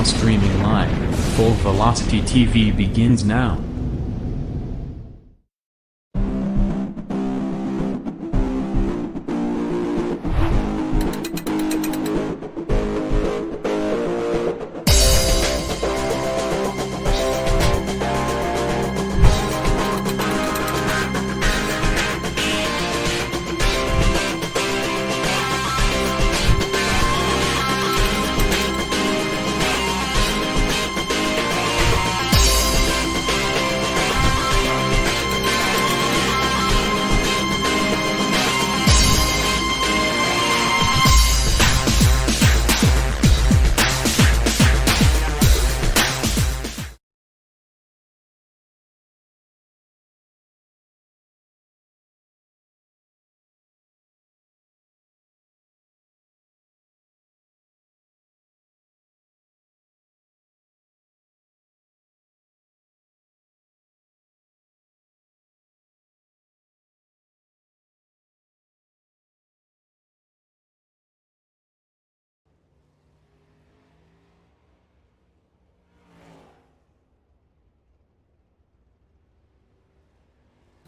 now streaming live. Full Velocity TV begins now.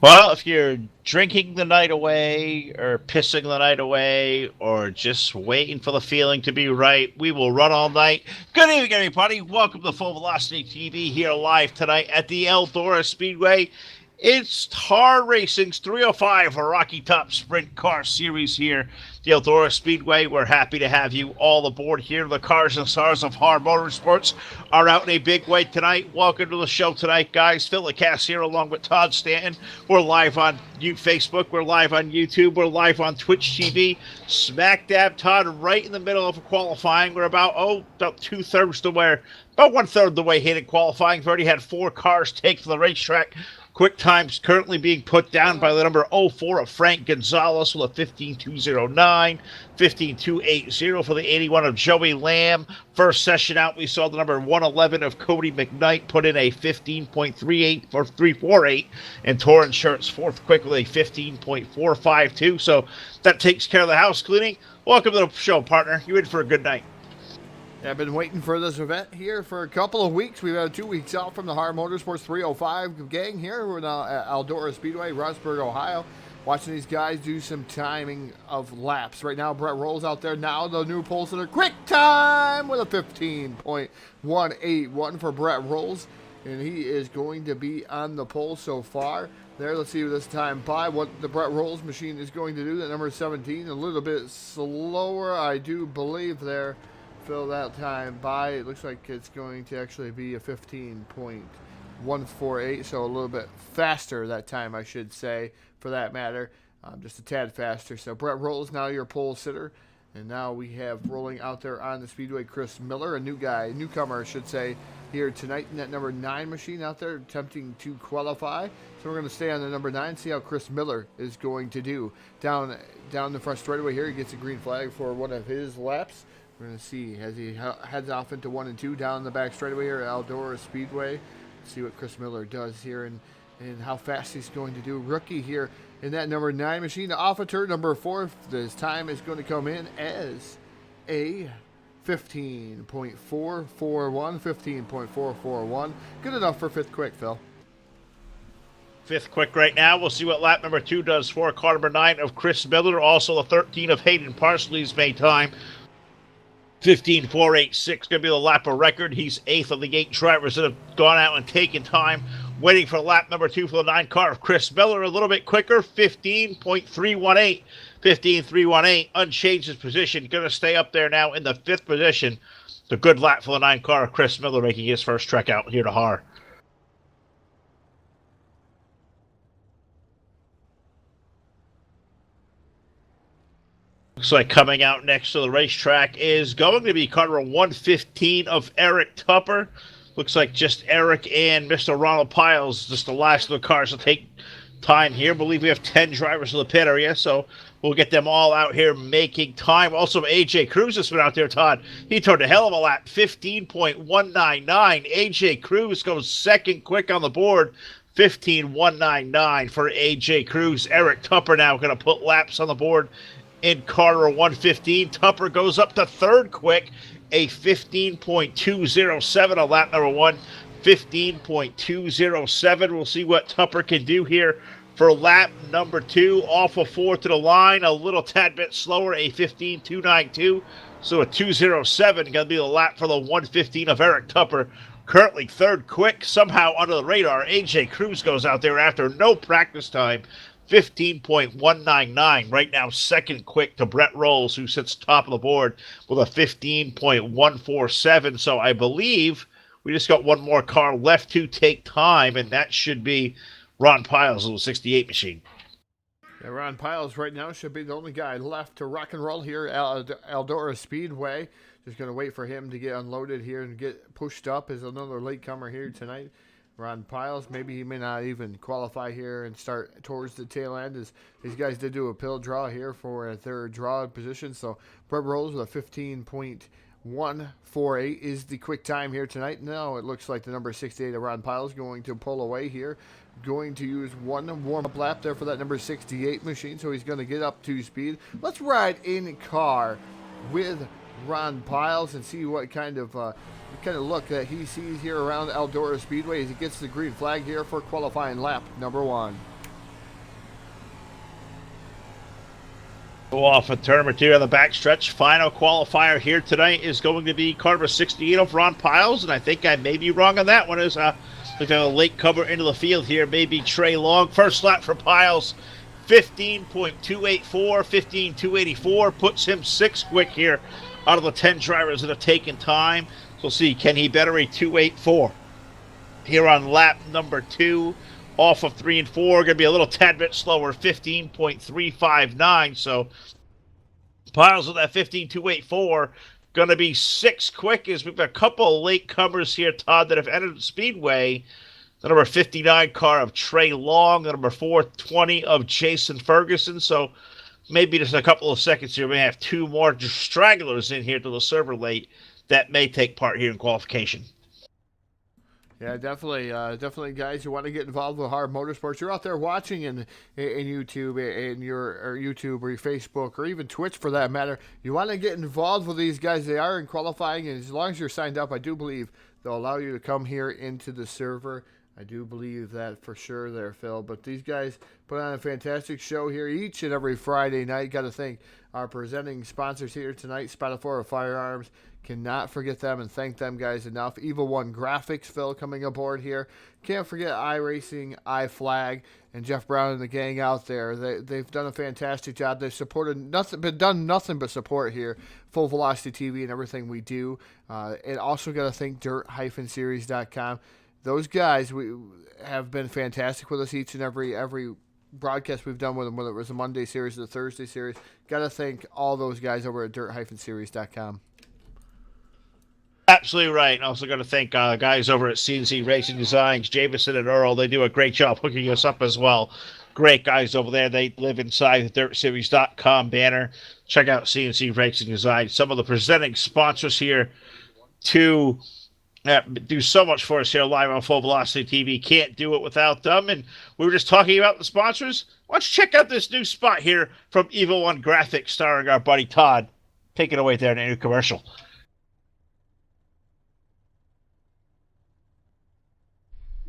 Well, if you're drinking the night away or pissing the night away or just waiting for the feeling to be right, we will run all night. Good evening, everybody. Welcome to Full Velocity TV here live tonight at the Eldora Speedway. It's HAR Racing's 305 Rocky Top Sprint Car Series here, the Eldora Speedway. We're happy to have you all aboard here. The cars and stars of HAR Motorsports are out in a big way tonight. Welcome to the show tonight, guys. Phil LeCass here along with Todd Stanton. We're live on Facebook. We're live on YouTube. We're live on Twitch TV. Smack dab, Todd, right in the middle of qualifying. We're about two-thirds the way, about one-third the way hitting qualifying. We've already had 4 cars take to the racetrack. Quick times currently being put down by the number 04 of Frank Gonzalez with a 15.209, 15.280 for the 81 of Joey Lamb. First session out, we saw the number 111 of Cody McKnight put in a 15.38 for 348, and Torrance Shirts fourth quick with a 15.452. So that takes care of the house cleaning. Welcome to the show, partner. You in for a good night? I've been waiting for this event here for a couple of weeks. We've had 2 weeks out from the HAR Motorsports 305 gang here. We're now at Eldora Speedway, Rossburg, Ohio, watching these guys do some timing of laps. Right now, Brett Rolls out there now, the new pole sitter. Quick time with a 15.181 for Brett Rolls, and he is going to be on the pole so far. There, let's see this time by what the Brett Rolls machine is going to do. That number 17, a little bit slower, I do believe there. Fill that time by. It looks like it's going to actually be a 15.148, so a little bit faster that time, I should say, for that matter. Just a tad faster. So Brett Rolls now your pole sitter, and now we have rolling out there on the speedway Chris Miller, a newcomer, I should say, here tonight in that number 9 machine out there attempting to qualify. So we're going to stay on the number 9, see how Chris Miller is going to do. Down the front straightaway here, he gets a green flag for one of his laps. We're going to see as he heads off into 1 and 2 down the back straightaway here at Eldora Speedway. See what Chris Miller does here and how fast he's going to do. Rookie here in that number 9 machine. Off of turn number 4, this time is going to come in as a 15.441. 15.441. Good enough for 5th quick, Phil. 5th quick right now. We'll see what lap number 2 does for car number 9 of Chris Miller. Also the 13 of Hayden Parsley's made time. 15.486 going to be the lap of record. He's 8th of the 8 drivers that have gone out and taken time. Waiting for lap number 2 for the 9 car of Chris Miller. A little bit quicker, 15.318. 15.318. Unchanged his position. Going to stay up there now in the 5th position. It's a good lap for the 9 car of Chris Miller making his first trek out here to HAR. Looks like coming out next to the racetrack is going to be car number 115 of Eric Tupper. Looks like just Eric and Mr. Ronald Piles, just the last of the cars to take time here. I believe we have 10 drivers in the pit area, so we'll get them all out here making time. Also, AJ Cruz has been out there, Todd. He turned a hell of a lap, 15.199. AJ Cruz goes 2nd quick on the board. 15.199 for AJ Cruz. Eric Tupper now going to put laps on the board in car 115. Tupper goes up to 3rd quick. a 15.207 on lap number 1. 15.207. We'll see what Tupper can do here for lap number 2. Off of 4 to the line, a little tad bit slower, a 15.292. So a 207 going to be the lap for the 115 of Eric Tupper. Currently third quick, somehow under the radar. AJ Cruz goes out there after no practice time. 15.199. Right now, second quick to Brett Rolls, who sits top of the board with a 15.147. So I believe we just got one more car left to take time, and that should be Ron Piles' little 68 machine. Yeah, Ron Piles right now should be the only guy left to rock and roll here at Eldora Speedway. Just going to wait for him to get unloaded here and get pushed up as another latecomer here tonight. Ron Piles, maybe he may not even qualify here and start towards the tail end, as these guys did do a pill draw here for a third draw position. So Brett Rolls with a 15.148 is the quick time here tonight. Now it looks like the number 68 of Ron Piles going to pull away here. Going to use one warm-up lap there for that number 68 machine, so he's going to get up to speed. Let's ride in car with Ron Piles and see what kind of look that he sees here around Eldora Speedway as he gets the green flag here for qualifying lap number 1. Go off a turn or 2 on the backstretch. Final qualifier here tonight is going to be car number 68 of Ron Piles, and I think I may be wrong on that one. As a late cover into the field here, maybe Trey Long. First lap for Piles, 15.284, 15.284, puts him 6th quick here out of the 10 drivers that have taken time. So we'll see, can he better a 2.84 here on lap number 2? Off of 3 and 4, going to be a little tad bit slower, 15.359. So Piles with that 15.284, going to be 6th quick, as we've got a couple of late comers here, Todd, that have entered the Speedway. The number 59 car of Trey Long, the number 420 of Jason Ferguson. So maybe just a couple of seconds here, we may have 2 more stragglers in here to the server late that may take part here in qualification. Yeah, definitely, guys. You want to get involved with HAR Motorsports? You're out there watching in YouTube, in your YouTube or your Facebook or even Twitch for that matter. You want to get involved with these guys. They are in qualifying, and as long as you're signed up, I do believe they'll allow you to come here into the server. I do believe that for sure there, Phil. But these guys put on a fantastic show here each and every Friday night. Got to thank our presenting sponsors here tonight, Spotafora Firearms. Cannot forget them and thank them guys enough. Evil One Graphics, Phil, coming aboard here. Can't forget iRacing, iFlag, and Jeff Brown and the gang out there. They've done a fantastic job. They've supported done nothing but support here. Full Velocity TV and everything we do. And also got to thank dirt-series.com. Those guys have been fantastic with us each and every broadcast we've done with them, whether it was the Monday series or the Thursday series. Got to thank all those guys over at dirt-series.com. Absolutely right. And also got to thank guys over at CNC Racing Designs, Jameson and Earl. They do a great job hooking us up as well. Great guys over there. They live inside the DirtSeries.com banner. Check out CNC Racing Designs. Some of the presenting sponsors here to do so much for us here live on Full Velocity TV. Can't do it without them. And we were just talking about the sponsors. Why don't you check out this new spot here from Evil One Graphics starring our buddy Todd. Take it away there in a new commercial.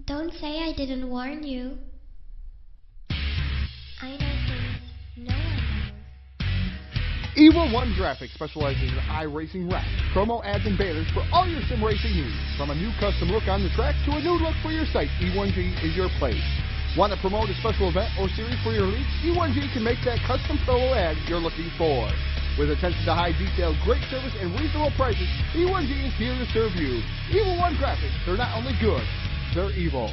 Don't say I didn't warn you. I know things no one knows. Evil One Graphics specializes in iRacing wraps, promo ads, and banners for all your sim racing needs. From a new custom look on the track to a new look for your site, E1G is your place. Want to promote a special event or series for your league? E1G can make that custom promo ad you're looking for. With attention to high detail, great service, and reasonable prices, E1G is here to serve you. Evil One Graphics, they're not only good, they're evil.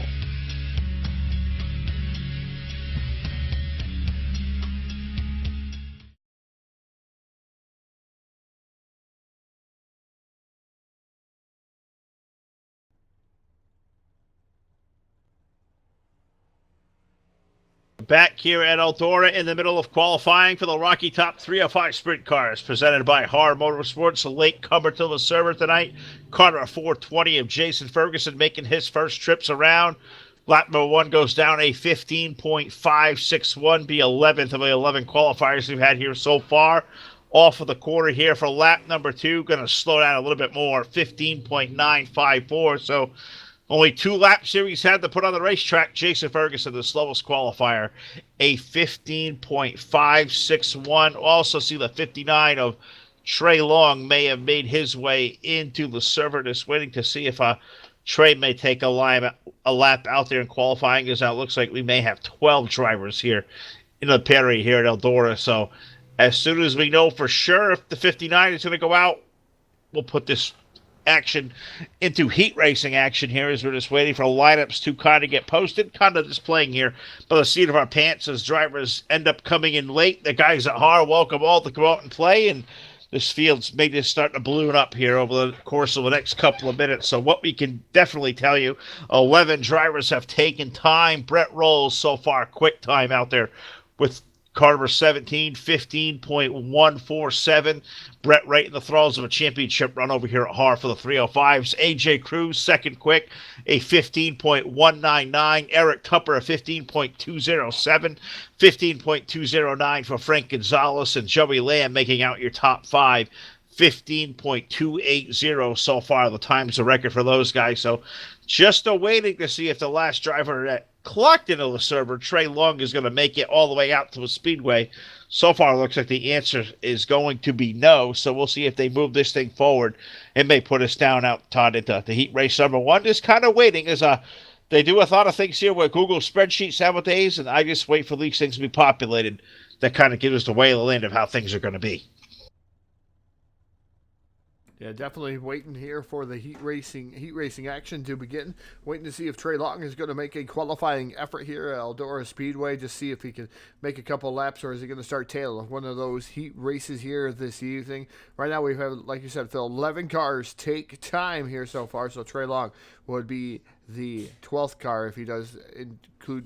Back here at Eldora in the middle of qualifying for the Rocky Top 305 Sprint Cars, presented by HAR Motorsports. A late comer to the server tonight. Carter 420 of Jason Ferguson making his first trips around. Lap number 1 goes down a 15.561, be 11th of the 11 qualifiers we've had here so far. off of the quarter here for lap number 2. Going to slow down a little bit more, 15.954. So only 2 laps here he's had to put on the racetrack. Jason Ferguson, the slowest qualifier, a 15.561. Also see the 59 of Trey Long may have made his way into the server. Just waiting to see if Trey may take a lap out there in qualifying, as it looks like we may have 12 drivers here in the Perry here at Eldora. So as soon as we know for sure if the 59 is going to go out, we'll put this action into heat racing action here, as we're just waiting for lineups to kind of get posted, kind of just playing here by the seat of our pants as drivers end up coming in late. The guys at HAR welcome all to come out and play, and this field's maybe just starting to balloon up here over the course of the next couple of minutes. So what we can definitely tell you, 11 drivers have taken time. Brett Rolls so far, quick time out there with car number 17, 15.147. Brett right in the throes of a championship run over here at HAR for the 305s. AJ Cruz, second quick, a 15.199. Eric Tupper, a 15.207. 15.209 for Frank Gonzalez, and Joey Lamb making out your top 5. 15.280 so far. The time's a record for those guys. So just waiting to see if the last driver that clocked into the server, Trey Long, is going to make it all the way out to the Speedway. So far, it looks like the answer is going to be no. So we'll see if they move this thing forward. It may put us down out, Todd, into the heat race number 1. Just kind of waiting as they do a lot of things here with Google spreadsheets nowadays, and I just wait for these things to be populated. That kind of gives us the way of the land of how things are going to be. Yeah, definitely waiting here for the heat racing action to begin. Waiting to see if Trey Long is going to make a qualifying effort here at Eldora Speedway, just see if he can make a couple laps, or is he going to start tail one of those heat races here this evening. Right now we have, like you said, Phil, 11 cars take time here so far, so Trey Long would be the 12th car if he does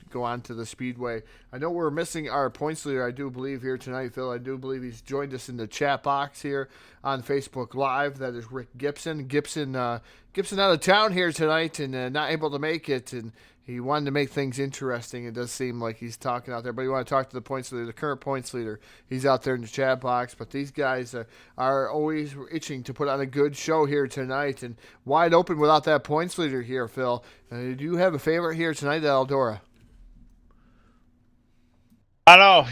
go on to the Speedway. I know we're missing our points leader, I do believe, here tonight, Phil. I do believe he's joined us in the chat box here on Facebook Live. That is Rick Gibson. Gibson out of town here tonight and not able to make it, and he wanted to make things interesting. It does seem like he's talking out there, but you want to talk to the points leader, the current points leader. He's out there in the chat box, but these guys are always itching to put on a good show here tonight, and wide open without that points leader here, Phil. Do you have a favorite here tonight at Eldora? I know.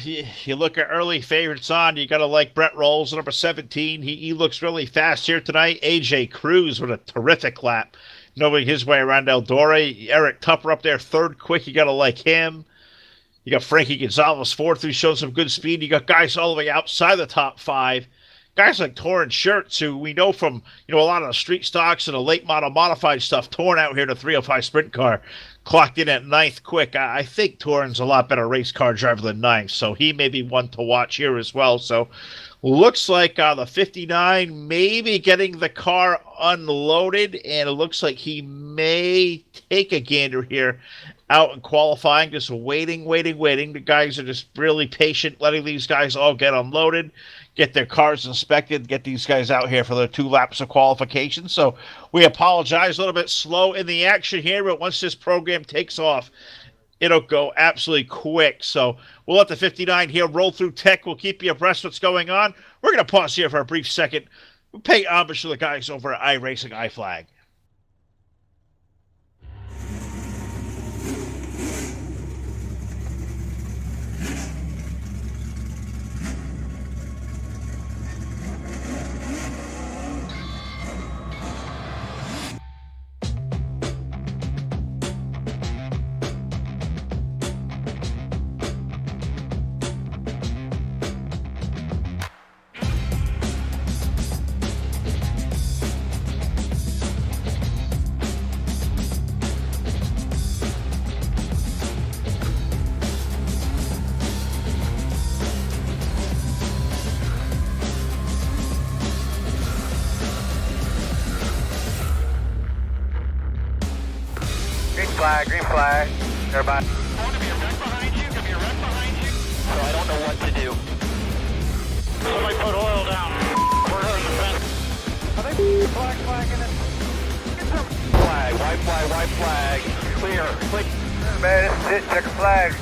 You look at early favorites on, you got to like Brett Rolls, number 17. He looks really fast here tonight. AJ Cruz with a terrific lap, knowing his way around Eldora. Eric Tupper up there, third quick. You got to like him. You got Frankie Gonzalez, fourth, who's shown some good speed. You got guys all the way outside the top 5. Guys like Torrin Schertz, who we know from a lot of the street stocks and the late model modified stuff. Torrin out here in a 305 sprint car, clocked in at 9th quick. I think Torrin's a lot better race car driver than 9th, so he may be one to watch here as well. So looks like the 59 maybe getting the car unloaded, and it looks like he may take a gander here out in qualifying, just waiting. The guys are just really patient, letting these guys all get unloaded, get their cars inspected, get these guys out here for their 2 laps of qualification. So we apologize, a little bit slow in the action here, but once this program takes off, it'll go absolutely quick. So we'll let the 59 here roll through tech. We'll keep you abreast of what's going on. We're going to pause here for a brief second. We'll pay homage to the guys over at iRacing iFlag. Green flag, everybody. I want to be a wreck behind you, could be a wreck behind you. So I don't know what to do. Somebody put oil down. We're hurting the fence. Are they flagging it? Flag, white flag. Clear. Man, this is it, check a flag.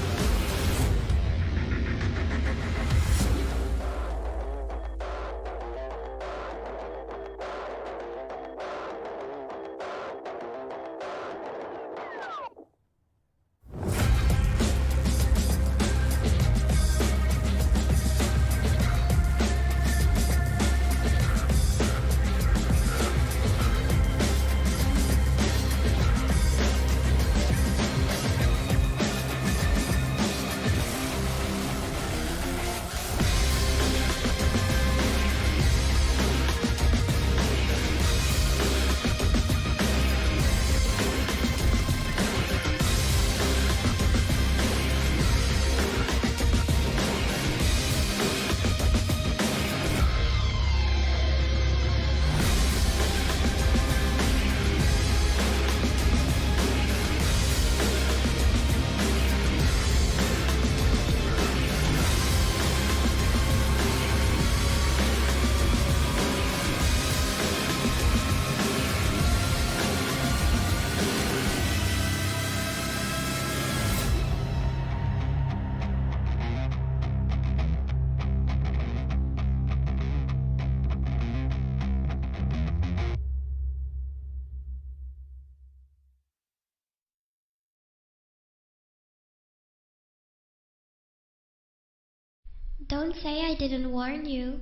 Don't say I didn't warn you.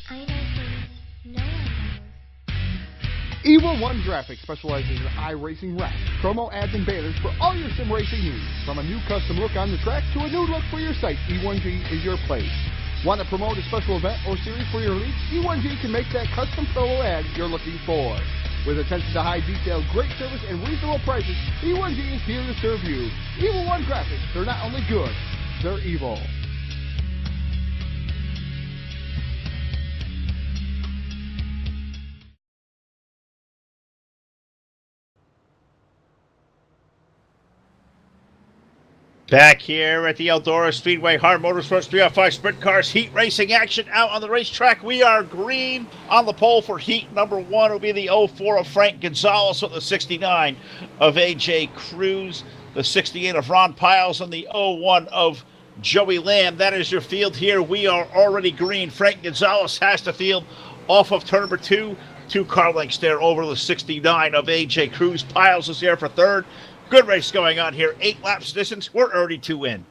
I know things no one knows. Evil One Graphics specializes in iRacing wraps, promo ads, and banners for all your sim racing needs. From a new custom look on the track to a new look for your site, E1G is your place. Want to promote a special event or series for your league? E1G can make that custom promo ad you're looking for. With attention to high detail, great service, and reasonable prices, E1G is here to serve you. Evil One Graphics, they're not only good, they're evil. Back here at the Eldora Speedway, HAR Motorsports 305 Sprint Cars Heat Racing action out on the racetrack. We are green on the pole for heat number 1. It'll be the 04 of Frank Gonzalez with the 69 of AJ Cruz, the 68 of Ron Piles, and the 01 of Joey Lamb. That is your field here. We are already green. Frank Gonzalez has the field off of turn number 2. 2 car lengths there over the 69 of AJ Cruz. Piles is there for third. Good race going on here. 8 laps distance. We're already 2 in.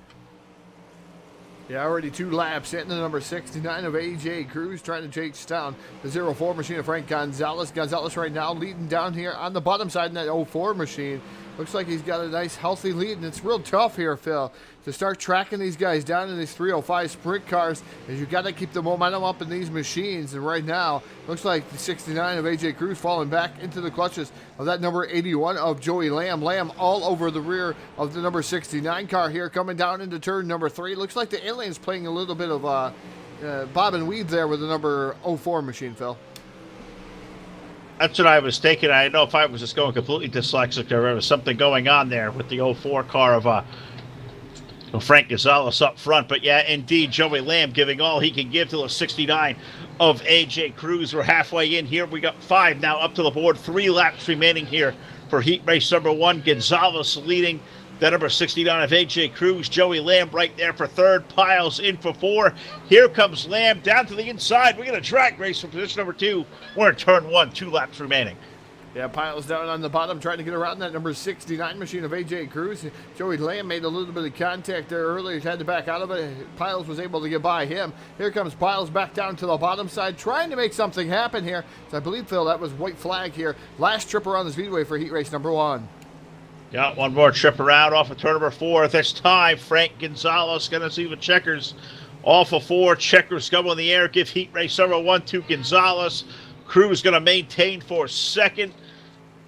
Yeah, already 2 laps. Hitting the number 69 of AJ Cruz, trying to chase down the 04 machine of Frank Gonzalez. Gonzalez right now leading down here on the bottom side in that 04 machine. Looks like he's got a nice, healthy lead, and it's real tough here, Phil, to start tracking these guys down in these 305 sprint cars, as you got to keep the momentum up in these machines. And right now, looks like the 69 of AJ Cruz falling back into the clutches of that number 81 of Joey Lamb. Lamb all over the rear of the number 69 car here, coming down into turn number 3. Looks like the alien's playing a little bit of bob and weave there with the number 04 machine, Phil. That's what I was thinking. I didn't know if I was just going completely dyslexic or there was something going on there with the 04 car of Frank Gonzalez up front. But yeah, indeed, Joey Lamb giving all he can give to the 69 of AJ Cruz. We're halfway in here. We got 5 now up to the board. 3 laps remaining here for heat race number 1. Gonzalez leading the number 69 of AJ Cruz. Joey Lamb right there for third. Piles in for 4. Here comes Lamb down to the inside. We're going to drag race for position number 2. We're in turn 1. 2 laps remaining. Yeah, Piles down on the bottom, trying to get around that number 69 machine of AJ Cruz. Joey Lamb made a little bit of contact there earlier. He had to back out of it. Piles was able to get by him. Here comes Piles back down to the bottom side, trying to make something happen here. So I believe, Phil, that was white flag here. Last trip around the speedway for heat race number 1. Got one more trip around off of turn number 4. This time, Frank Gonzalez going to see the checkers off of 4. Checkers go in the air. Give heat race number 1 to Gonzalez. Cruz going to maintain for second.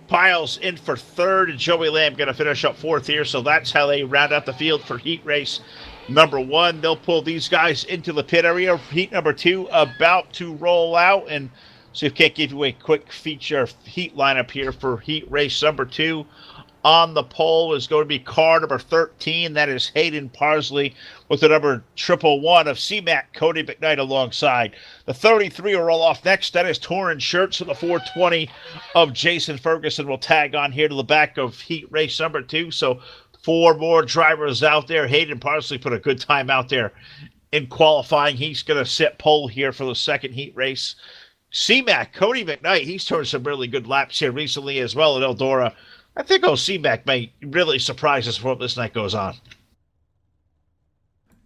Piles in for third. And Joey Lamb going to finish up 4th here. So that's how they round out the field for heat race number 1. They'll pull these guys into the pit area. Heat number 2 about to roll out. And see if I can't give you a quick feature heat lineup here for heat race number 2. On the pole is going to be car number 13. That is Hayden Parsley with the number 111 of C-Mac Cody McKnight alongside. The 33 will roll off next. That is Torrin Shirts with the 420 of Jason Ferguson will tag on here to the back of heat race number 2. So 4 more drivers out there. Hayden Parsley put a good time out there in qualifying. He's going to set pole here for the second heat race. C-Mac Cody McKnight, he's turned some really good laps here recently as well at Eldora. I think C-Mac may really surprise us before this night goes on.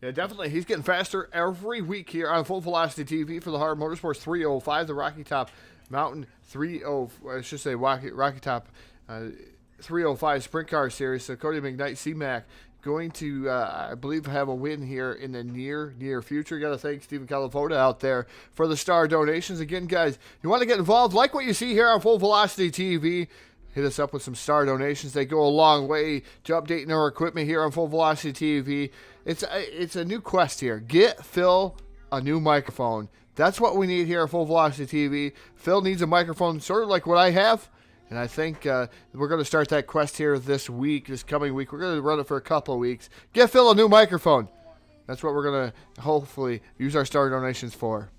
Yeah, definitely. He's getting faster every week here on Full Velocity TV for the HAR Motorsports 305, the Rocky Top Mountain 305 Sprint Car Series. So Cody McKnight, C-Mac, going to, I believe, have a win here in the near future. Got to thank Stephen Calavoda out there for the star donations. Again, guys, you want to get involved, like what you see here on Full Velocity TV, hit us up with some star donations. They go a long way to updating our equipment here on Full Velocity TV. It's a new quest here. Get Phil a new microphone. That's what we need here at Full Velocity TV. Phil needs a microphone sort of like what I have. And I think we're going to start that quest here this coming week. We're going to run it for a couple of weeks. Get Phil a new microphone. That's what we're going to hopefully use our star donations for.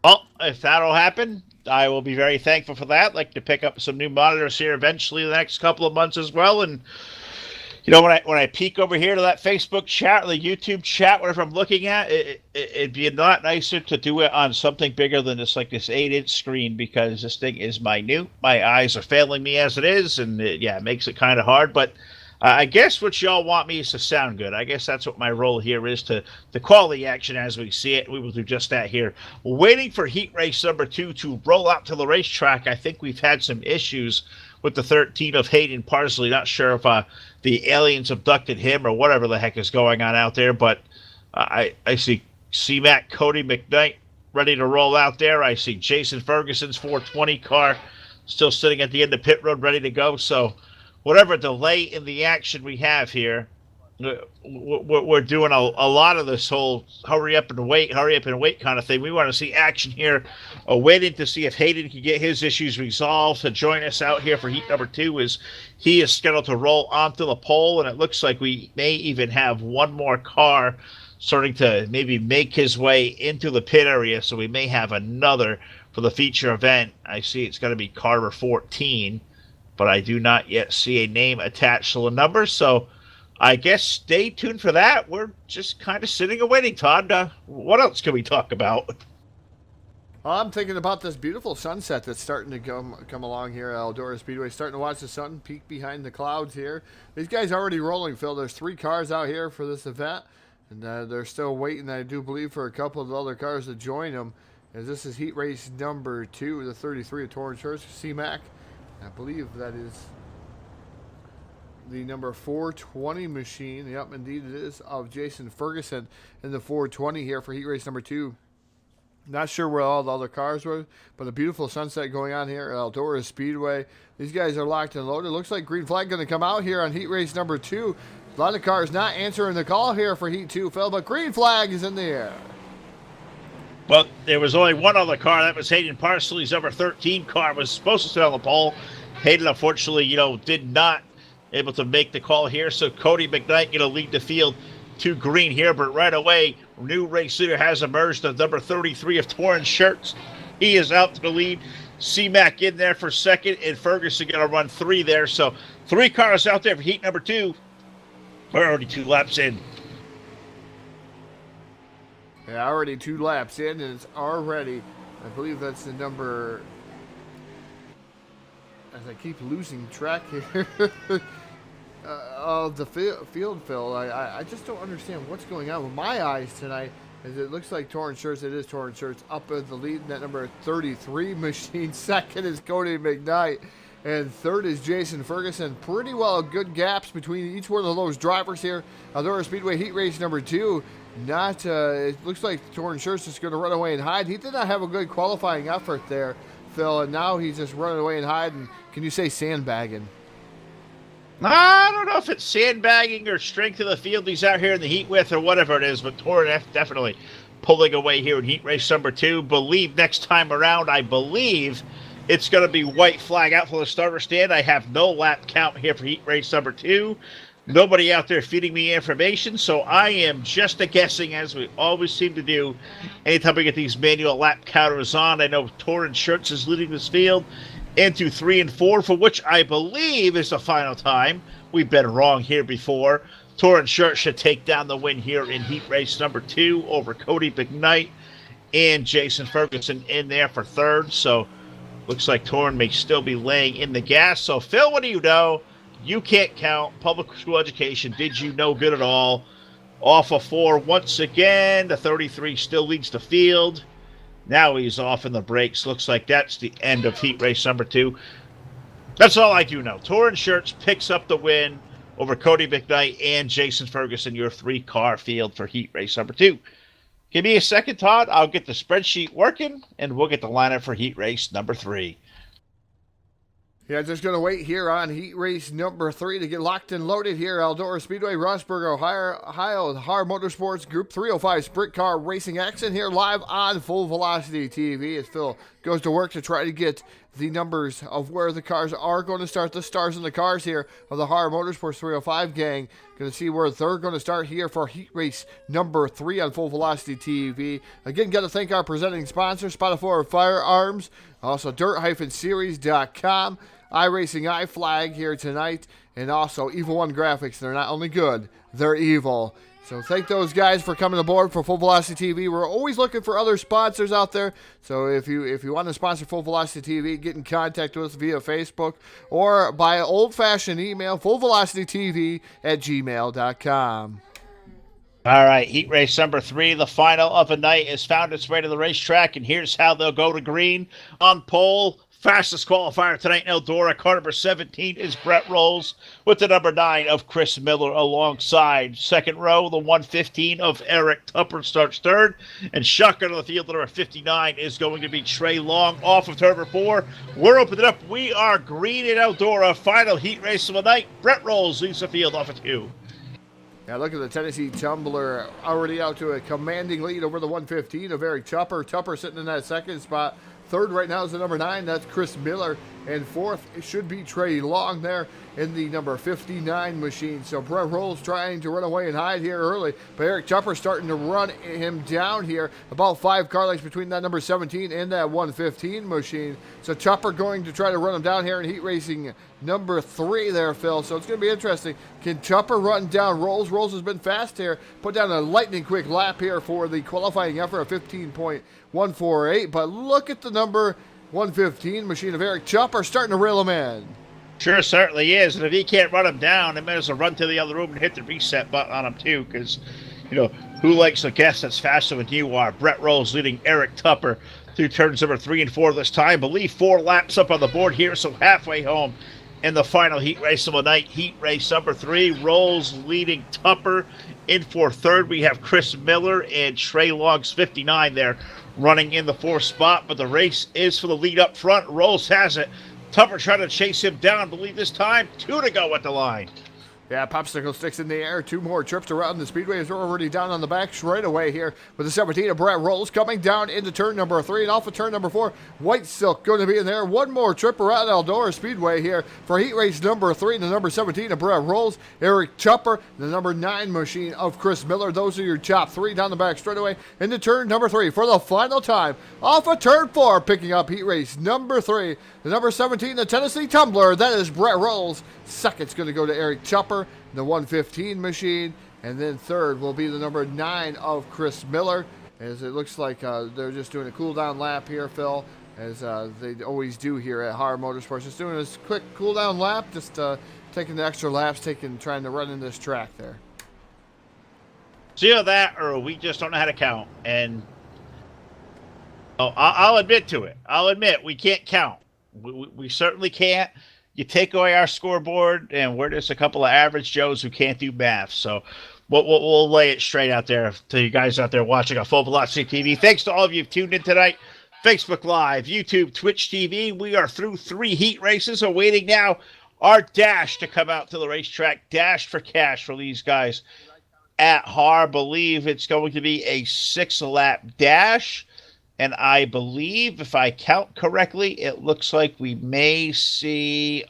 Well, if that'll happen, I will be very thankful for that. I'd like to pick up some new monitors here eventually in the next couple of months as well. And, you know, when I peek over here to that Facebook chat or the YouTube chat, whatever I'm looking at, it'd be a lot nicer to do it on something bigger than just like this 8-inch screen, because this thing is minute. My eyes are failing me as it is, and it makes it kind of hard. But I guess what y'all want me is to sound good. I guess that's what my role here is, to call the action as we see it. We will do just that here. Waiting for heat race number 2 to roll out to the racetrack. I think we've had some issues with the 13 of Hayden Parsley. Not sure if the aliens abducted him or whatever the heck is going on out there, but I see C-Mac Cody McKnight ready to roll out there. I see Jason Ferguson's 420 car still sitting at the end of pit road ready to go. So whatever delay in the action we have here, we're doing a lot of this whole hurry up and wait kind of thing. We want to see action here, waiting to see if Hayden can get his issues resolved to join us out here for heat number 2, as he is scheduled to roll onto the pole, and it looks like we may even have one more car starting to maybe make his way into the pit area, so we may have another for the feature event. I see it's going to be car 14, but I do not yet see a name attached to the number, so I guess stay tuned for that. We're just kind of sitting and waiting, Todd. What else can we talk about? I'm thinking about this beautiful sunset that's starting to come along here at Eldora Speedway. Starting to watch the sun peek behind the clouds here. These guys are already rolling, Phil. There's 3 cars out here for this event, and they're still waiting, I do believe, for a couple of the other cars to join them. As this is heat race number 2, the 33 of Torrance Church, C-Mac. I believe that is the number 420 machine. Yep, indeed it is, of Jason Ferguson in the 420 here for heat race number 2. Not sure where all the other cars were, but a beautiful sunset going on here at Eldora Speedway. These guys are locked and loaded. Looks like green flag going to come out here on heat race number 2. A lot of cars not answering the call here for heat 2, Phil, but green flag is in the air. Well, there was only one other car. That was Hayden Parsley's number 13 car. Was supposed to sit on the pole. Hayden, unfortunately, did not able to make the call here. So Cody McKnight going to lead the field to green here. But right away, new race leader has emerged, the number 33 of Torrance Shirts. He is out to the lead. C-Mac in there for second, and Ferguson going to run 3 there. So 3 cars out there for heat number 2. We're already 2 laps in. Yeah, already 2 laps in, and it's already, I believe that's the number, as I keep losing track here, of the field, Phil. I just don't understand what's going on with my eyes tonight, as it looks like Torrance Shirts, it is Torrance Shirts, up in the lead in that number 33 machine. Second is Cody McKnight, and third is Jason Ferguson. Pretty well good gaps between each one of those drivers here. Eldora Speedway heat race number 2. It looks like Torrance Shirts is going to run away and hide. He did not have a good qualifying effort there, Phil, and now he's just running away and hiding. Can you say sandbagging? I don't know if it's sandbagging or strength of the field he's out here in the heat with or whatever it is, but Torrance definitely pulling away here in heat race number 2. Next time around, I believe it's going to be white flag out for the starter stand. I have no lap count here for heat race number 2. Nobody out there feeding me information, so I am just guessing, as we always seem to do anytime we get these manual lap counters on. I know Torrance Shirts is leading this field into 3 and 4, for which I believe is the final time. We've been wrong here before. Torrance Shirts should take down the win here in heat race number 2 over Cody McKnight and Jason Ferguson in there for third. So looks like Torrance may still be laying in the gas. So Phil, what do you know? You can't count. Public school education did you no good at all. Off of 4 once again. The 33 still leads the field. Now he's off in the brakes. Looks like that's the end of heat race number 2. That's all I do know. Torrance Shirts picks up the win over Cody McKnight and Jason Ferguson, your 3-car field for heat race number 2. Give me a second, Todd. I'll get the spreadsheet working, and we'll get the lineup for heat race number 3. Yeah, just going to wait here on heat race number 3 to get locked and loaded here. Eldora Speedway, Rossburg, Ohio, the HAR Motorsports Group 305 Sprint Car Racing action here live on Full Velocity TV as Phil goes to work to try to get the numbers of where the cars are going to start, the stars in the cars here of the HAR Motorsports 305 gang. Going to see where they're going to start here for heat race number 3 on Full Velocity TV. Again, got to thank our presenting sponsor, Spotify Firearms, also dirt-series.com. iRacing iFlag here tonight, and also Evil One Graphics. They're not only good, they're evil. So thank those guys for coming aboard for Full Velocity TV. We're always looking for other sponsors out there. So if you want to sponsor Full Velocity TV, get in contact with us via Facebook or by old-fashioned email, fullvelocitytv@gmail.com. All right, heat race number 3, the final of the night, has found its way to the racetrack, and here's how they'll go to green. On pole, fastest qualifier tonight in Eldora, car number 17 is Brett Rolls with the number 9 of Chris Miller alongside. Second row, the 115 of Eric Tupper starts third, and shotgun on the field, number 59 is going to be Trey Long off of turn number 4. We're opening up. We are green in Eldora. Final heat race of the night. Brett Rolls leads the field off of 2. Now look at the Tennessee Tumbler already out to a commanding lead over the 115 of Eric Tupper. Tupper sitting in that second spot. Third right now is the number 9. That's Chris Miller. And fourth, it should be Trey Long there in the number 59 machine. So Brett Rolls trying to run away and hide here early. But Eric Tupper starting to run him down here. About 5 car lengths between that number 17 and that 115 machine. So Tupper going to try to run him down here in heat racing number 3 there, Phil. So it's going to be interesting. Can Tupper run down Rolls? Rolls has been fast here. Put down a lightning quick lap here for the qualifying effort of 15.148. But look at the number 115 machine of Eric Tupper starting to reel him in. Sure, certainly is. And if he can't run him down, they might as well run to the other room and hit the reset button on him too, because, you know, who likes a guest that's faster than you are? Brett Rolls leading Eric Tupper through turns number 3 and 4 this time. I believe 4 laps up on the board here, so halfway home in the final heat race of the night. Heat race number 3, Rolls leading Tupper. In for third, we have Chris Miller and Trey Long's 59 there running in the 4th spot, but the race is for the lead up front. Rolls has it. Tupper trying to chase him down. I believe this time 2 to go at the line. Yeah, popsicle sticks in the air. 2 more trips around the speedway as we're already down on the back straight away here with the 17 of Brett Rolls coming down into turn number 3 and off of turn number 4. White Silk going to be in there. 1 more trip around Eldora Speedway here for heat race number 3. The number 17 of Brett Rolls, Eric Tupper, the number 9 machine of Chris Miller. Those are your top 3 down the back straight away into turn number 3 for the final time. Off of turn 4, picking up heat race number 3. The number 17, the Tennessee Tumbler, that is Brett Rolls. Second's going to go to Eric Tupper, the 115 machine. And then third will be the number 9 of Chris Miller. As it looks like they're just doing a cool down lap here, Phil, as they always do here at HAR Motorsports. Just doing a quick cool down lap, just taking the extra laps, trying to run in this track there. It's either that or we just don't know how to count. And I'll admit to it. I'll admit we can't count. We certainly can't. You take away our scoreboard, and we're just a couple of average Joes who can't do math. So we'll lay it straight out there to you guys out there watching on Full Velocity TV. Thanks to all of you who've tuned in tonight. Facebook Live, YouTube, Twitch TV. We are through 3 heat races, awaiting now our dash to come out to the racetrack. Dash for cash for these guys at HAR. Believe it's going to be a 6-lap dash. And I believe, if I count correctly, it looks like we may see,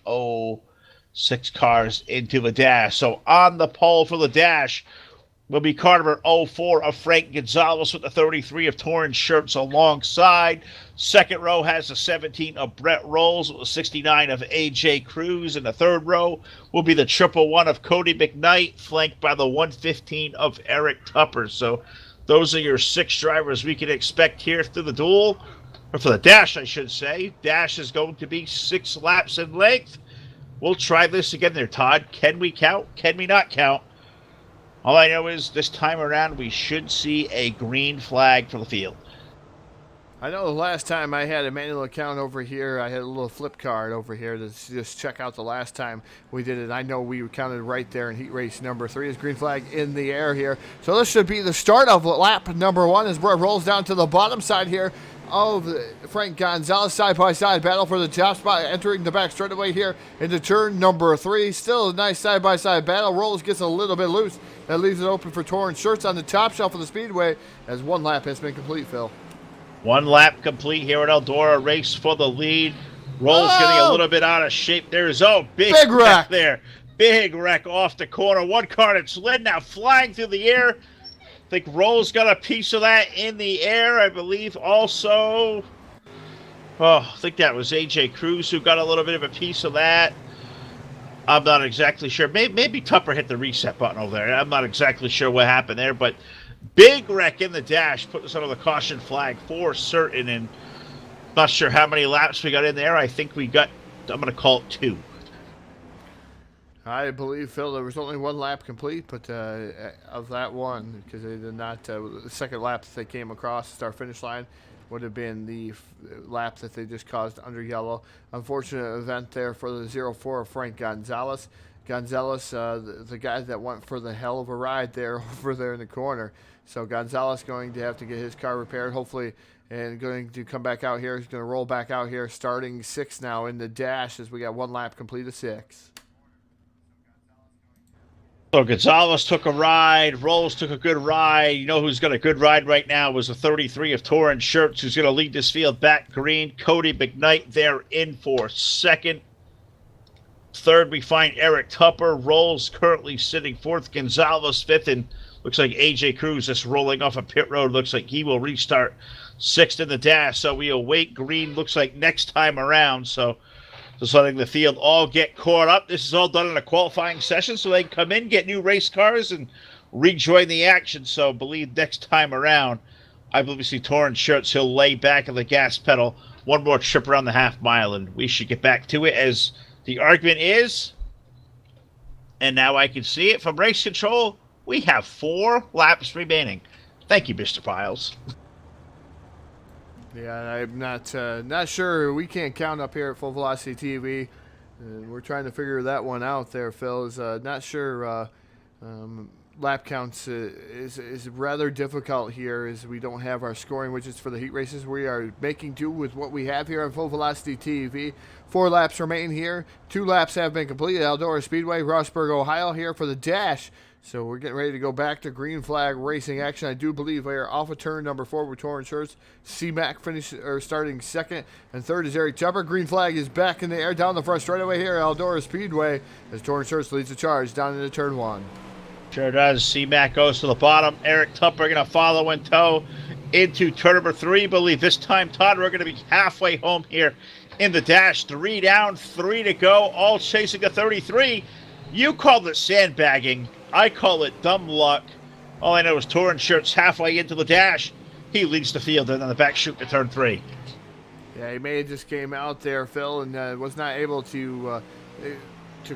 6 cars into the dash. So on the pole for the dash will be car number 04 of Frank Gonzalez with the 33 of Torrance Shirts alongside. Second row has the 17 of Brett Rolls with the 69 of AJ Cruz. And the third row will be the 111 of Cody McKnight, flanked by the 115 of Eric Tupper. So those are your 6 drivers we can expect here through the duel, or for the dash, I should say. Dash is going to be 6 laps in length. We'll try this again there, Todd. Can we count? Can we not count? All I know is this time around we should see a green flag for the field. I know the last time I had a manual account over here, I had a little flip card over here to just check out the last time we did it. I know we counted right there in heat race number 3. Is green flag in the air here. So this should be the start of lap number 1 as Brett rolls down to the bottom side here of Frank Gonzalez. Side-by-side battle for the top spot, entering the back straightaway here into turn number 3. Still a nice side-by-side battle. Rolls gets a little bit loose. That leaves it open for Torrance Shirts on the top shelf of the speedway as 1 lap has been complete, Phil. 1 lap complete here at Eldora. Race for the lead. Rolls getting a little bit out of shape. There's big wreck there. Big wreck off the corner. 1 car that's led now flying through the air. I think Rolls got a piece of that in the air. I believe also, I think that was AJ Cruz who got a little bit of a piece of that. I'm not exactly sure. Maybe Tupper hit the reset button over there. I'm not exactly sure what happened there, but big wreck in the dash put us under the caution flag for certain, and not sure how many laps we got in there. I think we got, I'm going to call it 2. I believe, Phil, there was only 1 lap complete, but of that one, because they did not, the second lap that they came across the start-finish line would have been the lap that they just caused under yellow. Unfortunate event there for the 0-4 of Frank Gonzalez. Gonzalez, the guy that went for the hell of a ride there over there in the corner. So Gonzalez going to have to get his car repaired, hopefully, and going to come back out here. He's going to roll back out here, starting 6 now in the dash as we got 1 lap complete of 6. So Gonzalez took a ride. Rolls took a good ride. You know who's got a good ride right now was the 33 of Torrance Shirts, who's going to lead this field back green. Cody McKnight there in for second. Third, we find Eric Tupper. Rolls currently sitting 4th. Gonzalez 5th, and looks like AJ Cruz just rolling off a pit road. Looks like he will restart 6th in the dash. So we await green, looks like next time around. So just letting the field all get caught up. This is all done in a qualifying session, so they can come in, get new race cars, and rejoin the action. So believe next time around, I believe we see Torrance Shirts. He'll lay back on the gas pedal. 1 more trip around the half mile, and we should get back to it as the argument is, and now I can see it from race control, we have 4 laps remaining. Thank you, Mr. Piles. Yeah, I'm not sure. We can't count up here at Full Velocity TV. We're trying to figure that one out there, Phil. Is not sure. Lap counts is rather difficult here as we don't have our scoring widgets for the heat races. We are making do with what we have here on Full Velocity TV. 4 laps remain here. 2 laps have been completed. Eldora Speedway, Rossburg, Ohio here for the dash. So we're getting ready to go back to green flag racing action. I do believe we are off of turn number 4 with Torrance Shirts. C-Mac starting 2nd, and 3rd is Eric Tupper. Green flag is back in the air down the front straightaway here at Eldora Speedway as Torrance Shirts leads the charge down into turn 1. Sure does. C-Mac goes to the bottom. Eric Tupper going to follow in tow into turn number 3. Believe this time, Todd, we're going to be halfway home here in the dash. 3 down, 3 to go, all chasing the 33. You called it sandbagging. I call it dumb luck. All I know is Torrance Shirts halfway into the dash. He leads the field and on the back chute to turn 3. Yeah, he may have just came out there, Phil, and was not able to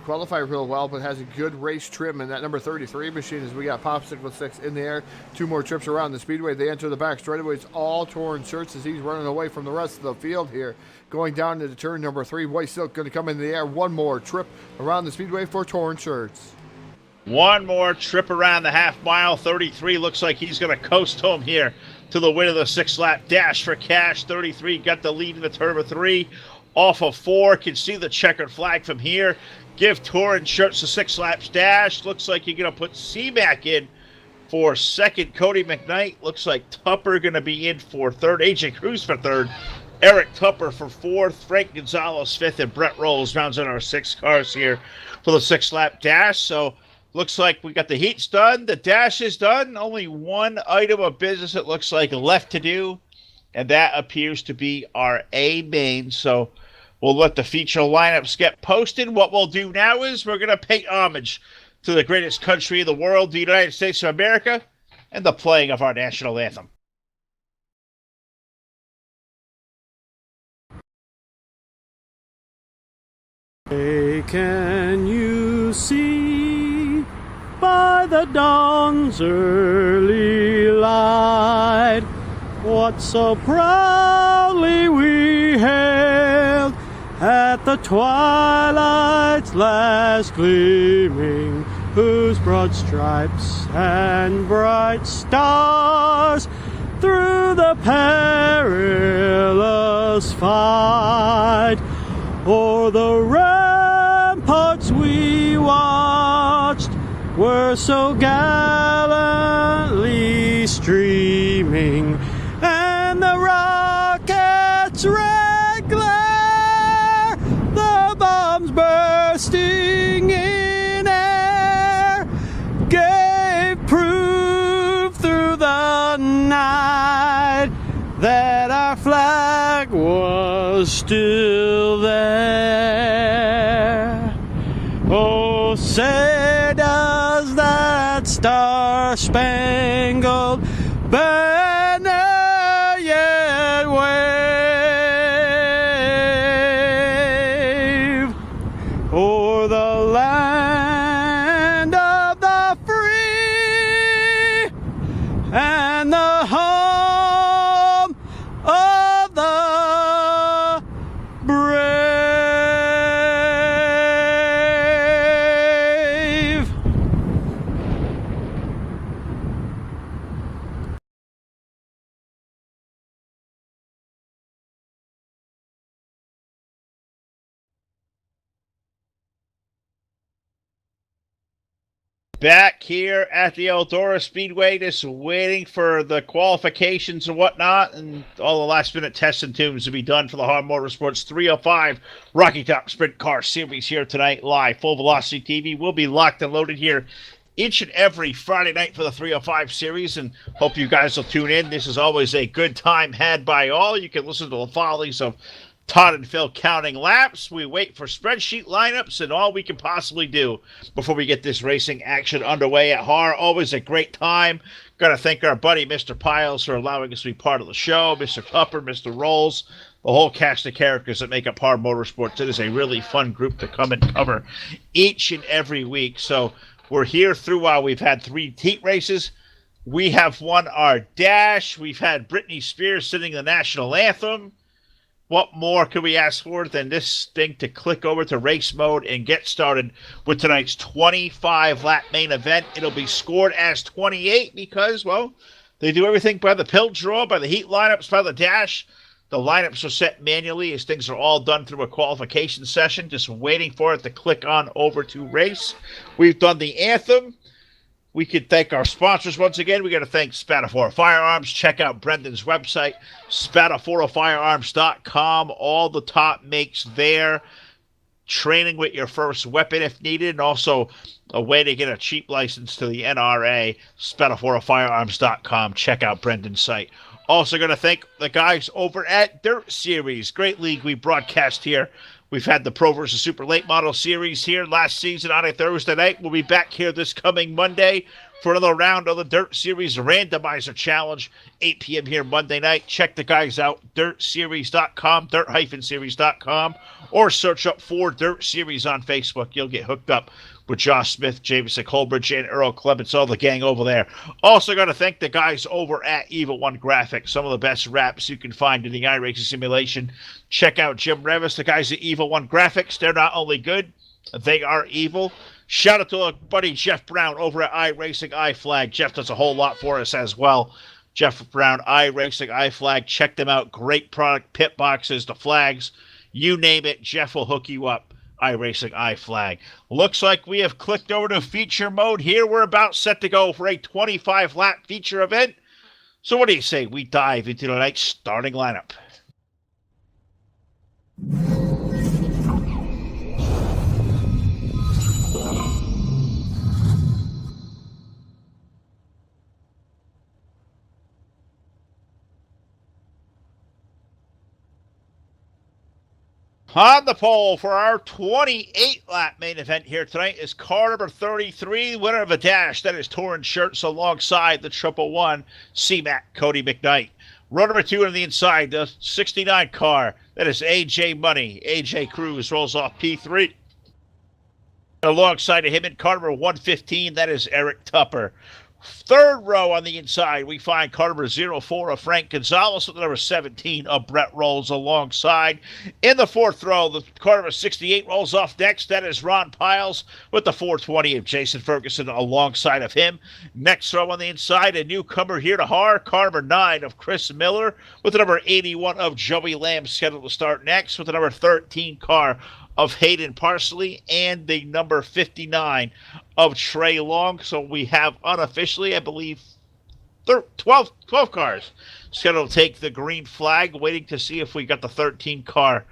qualify real well, but has a good race trim in that number 33 machine as we got Popsicle 6 in the air. 2 more trips around the speedway. They enter the back straightaway. It's all Torrance Shirts as he's running away from the rest of the field here. Going down to the turn number 3. White Silk going to come in the air. 1 more trip around the speedway for Torrance Shirts. 1 more trip around the half mile. 33 looks like he's going to coast home here to the win of the 6-lap dash for cash. 33 got the lead in the turn of 3. Off of 4. Can see the checkered flag from here. Give Torrance Shirts the 6 laps dash. Looks like you're going to put C-Mac in for 2nd. Cody McKnight. Looks like Tupper going to be in for 3rd. AJ Cruz for 3rd. Eric Tupper for 4th. Frank Gonzalez 5th. And Brett Rolls rounds in our 6 cars here for the 6-lap dash. So looks like we got the heats done. The dash is done. Only 1 item of business it looks like left to do. And that appears to be our A main. So we'll let the feature lineups get posted. What we'll do now is we're going to pay homage to the greatest country in the world, the United States of America, and the playing of our national anthem. Hey, can you see by the dawn's early light what so proudly we hailed at the twilight's last gleaming, whose broad stripes and bright stars through the perilous fight o'er the ramparts we watched were so gallantly streaming, and the rockets' red glare, the bombs bursting in air, gave proof through the night that our flag was still there. Oh, say does that star-spangled banner yet wave o'er the land of the free and the home of the brave. Back here at the Eldora Speedway, just waiting for the qualifications and whatnot, and all the last-minute tests and tunes to be done for the HAR Motorsports 305 Rocky Top Sprint Car Series here tonight, live. Full Velocity TV will be locked and loaded here each and every Friday night for the 305 series, and hope you guys will tune in. This is always a good time had by all. You can listen to the follies of Todd and Phil counting laps. We wait for spreadsheet lineups and all we can possibly do before we get this racing action underway at HAR. Always a great time. Got to thank our buddy Mr. Piles for allowing us to be part of the show, Mr. Tupper, Mr. Rolls, the whole cast of characters that make up HAR Motorsports. It is a really fun group to come and cover each and every week. So we're here through while we've had 3 heat races. We have won our dash. We've had Britney Spears singing the national anthem. What more could we ask for than this thing to click over to race mode and get started with tonight's 25-lap main event? It'll be scored as 28 because, well, they do everything by the pill draw, by the heat lineups, by the dash. The lineups are set manually as things are all done through a qualification session, just waiting for it to click on over to race. We've done the anthem. We could thank our sponsors once again. We got to thank Spatafor Firearms. Check out Brendan's website, spataforofirearms.com. All the top makes there. Training with your first weapon if needed, and also a way to get a cheap license to the NRA, spataforofirearms.com. Check out Brendan's site. Also going to thank the guys over at Dirt Series. Great league we broadcast here. We've had the Pro versus Super Late Model Series here last season on a Thursday night. We'll be back here this coming Monday for another round of the Dirt Series Randomizer Challenge, 8 p.m. here Monday night. Check the guys out, dirtseries.com, dirt-series.com, or search up for Dirt Series on Facebook. You'll get hooked up with Josh Smith, Jameson Colbridge, and Earl Clements, all the gang over there. Also got to thank the guys over at Evil One Graphics, some of the best wraps you can find in the iRacing simulation. Check out Jim Revis, the guys at Evil One Graphics. They're not only good, they are evil. Shout out to our buddy Jeff Brown over at iRacing iFlag. Jeff does a whole lot for us as well. Jeff Brown, iRacing iFlag. Check them out. Great product, pit boxes, the flags, you name it, Jeff will hook you up. iRacing iFlag. Looks like we have clicked over to feature mode here. We're about set to go for a 25-lap feature event. So what do you say we dive into tonight's starting lineup? On the pole for our 28-lap main event here tonight is car number 33, winner of a dash. That is Torrin Shirts alongside the 111 C-Mac Cody McKnight. Runner number 2 on the inside, the 69 car. That is AJ Money. AJ Cruz rolls off P3. Alongside of him in car number 115, that is Eric Tupper. Third row on the inside, we find car number 04 of Frank Gonzalez with number 17 of Brett Rolls alongside. In the fourth row, the car number 68 rolls off next. That is Ron Piles with the 420 of Jason Ferguson alongside of him. Next row on the inside, a newcomer here to HAR, car number 9 of Chris Miller with the number 81 of Joey Lamb scheduled to start next with the number 13 car of Hayden Parsley and the number 59 of Trey Long. So we have unofficially, I believe, 12 cars scheduled to take the green flag, waiting to see if we got the 13 car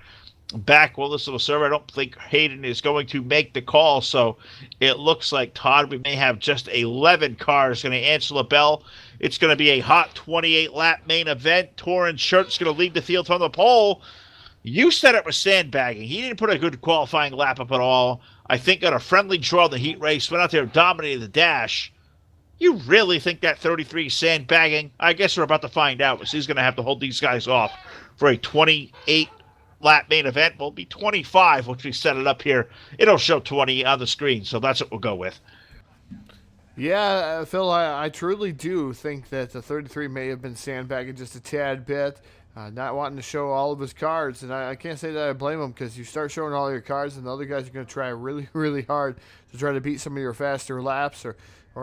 back. Well, this little server, I don't think Hayden is going to make the call, so it looks like, Todd, we may have just 11 cars going to answer the bell. It's going to be a hot 28-lap main event. Torrin Shirt's going to lead the field from the pole. You said it was sandbagging. He didn't put a good qualifying lap up at all. I think got a friendly draw in the heat race, went out there, dominated the dash. You really think that 33 is sandbagging? I guess we're about to find out, because he's going to have to hold these guys off for a 28 lap main event. Will be 25, which we set it up here. It'll show 20 on the screen, so that's what we'll go with. Yeah, Phil, I truly do think that the 33 may have been sandbagging just a tad bit, not wanting to show all of his cards. And I can't say that I blame him, because you start showing all your cards and the other guys are going to try really, really hard to try to beat some of your faster laps or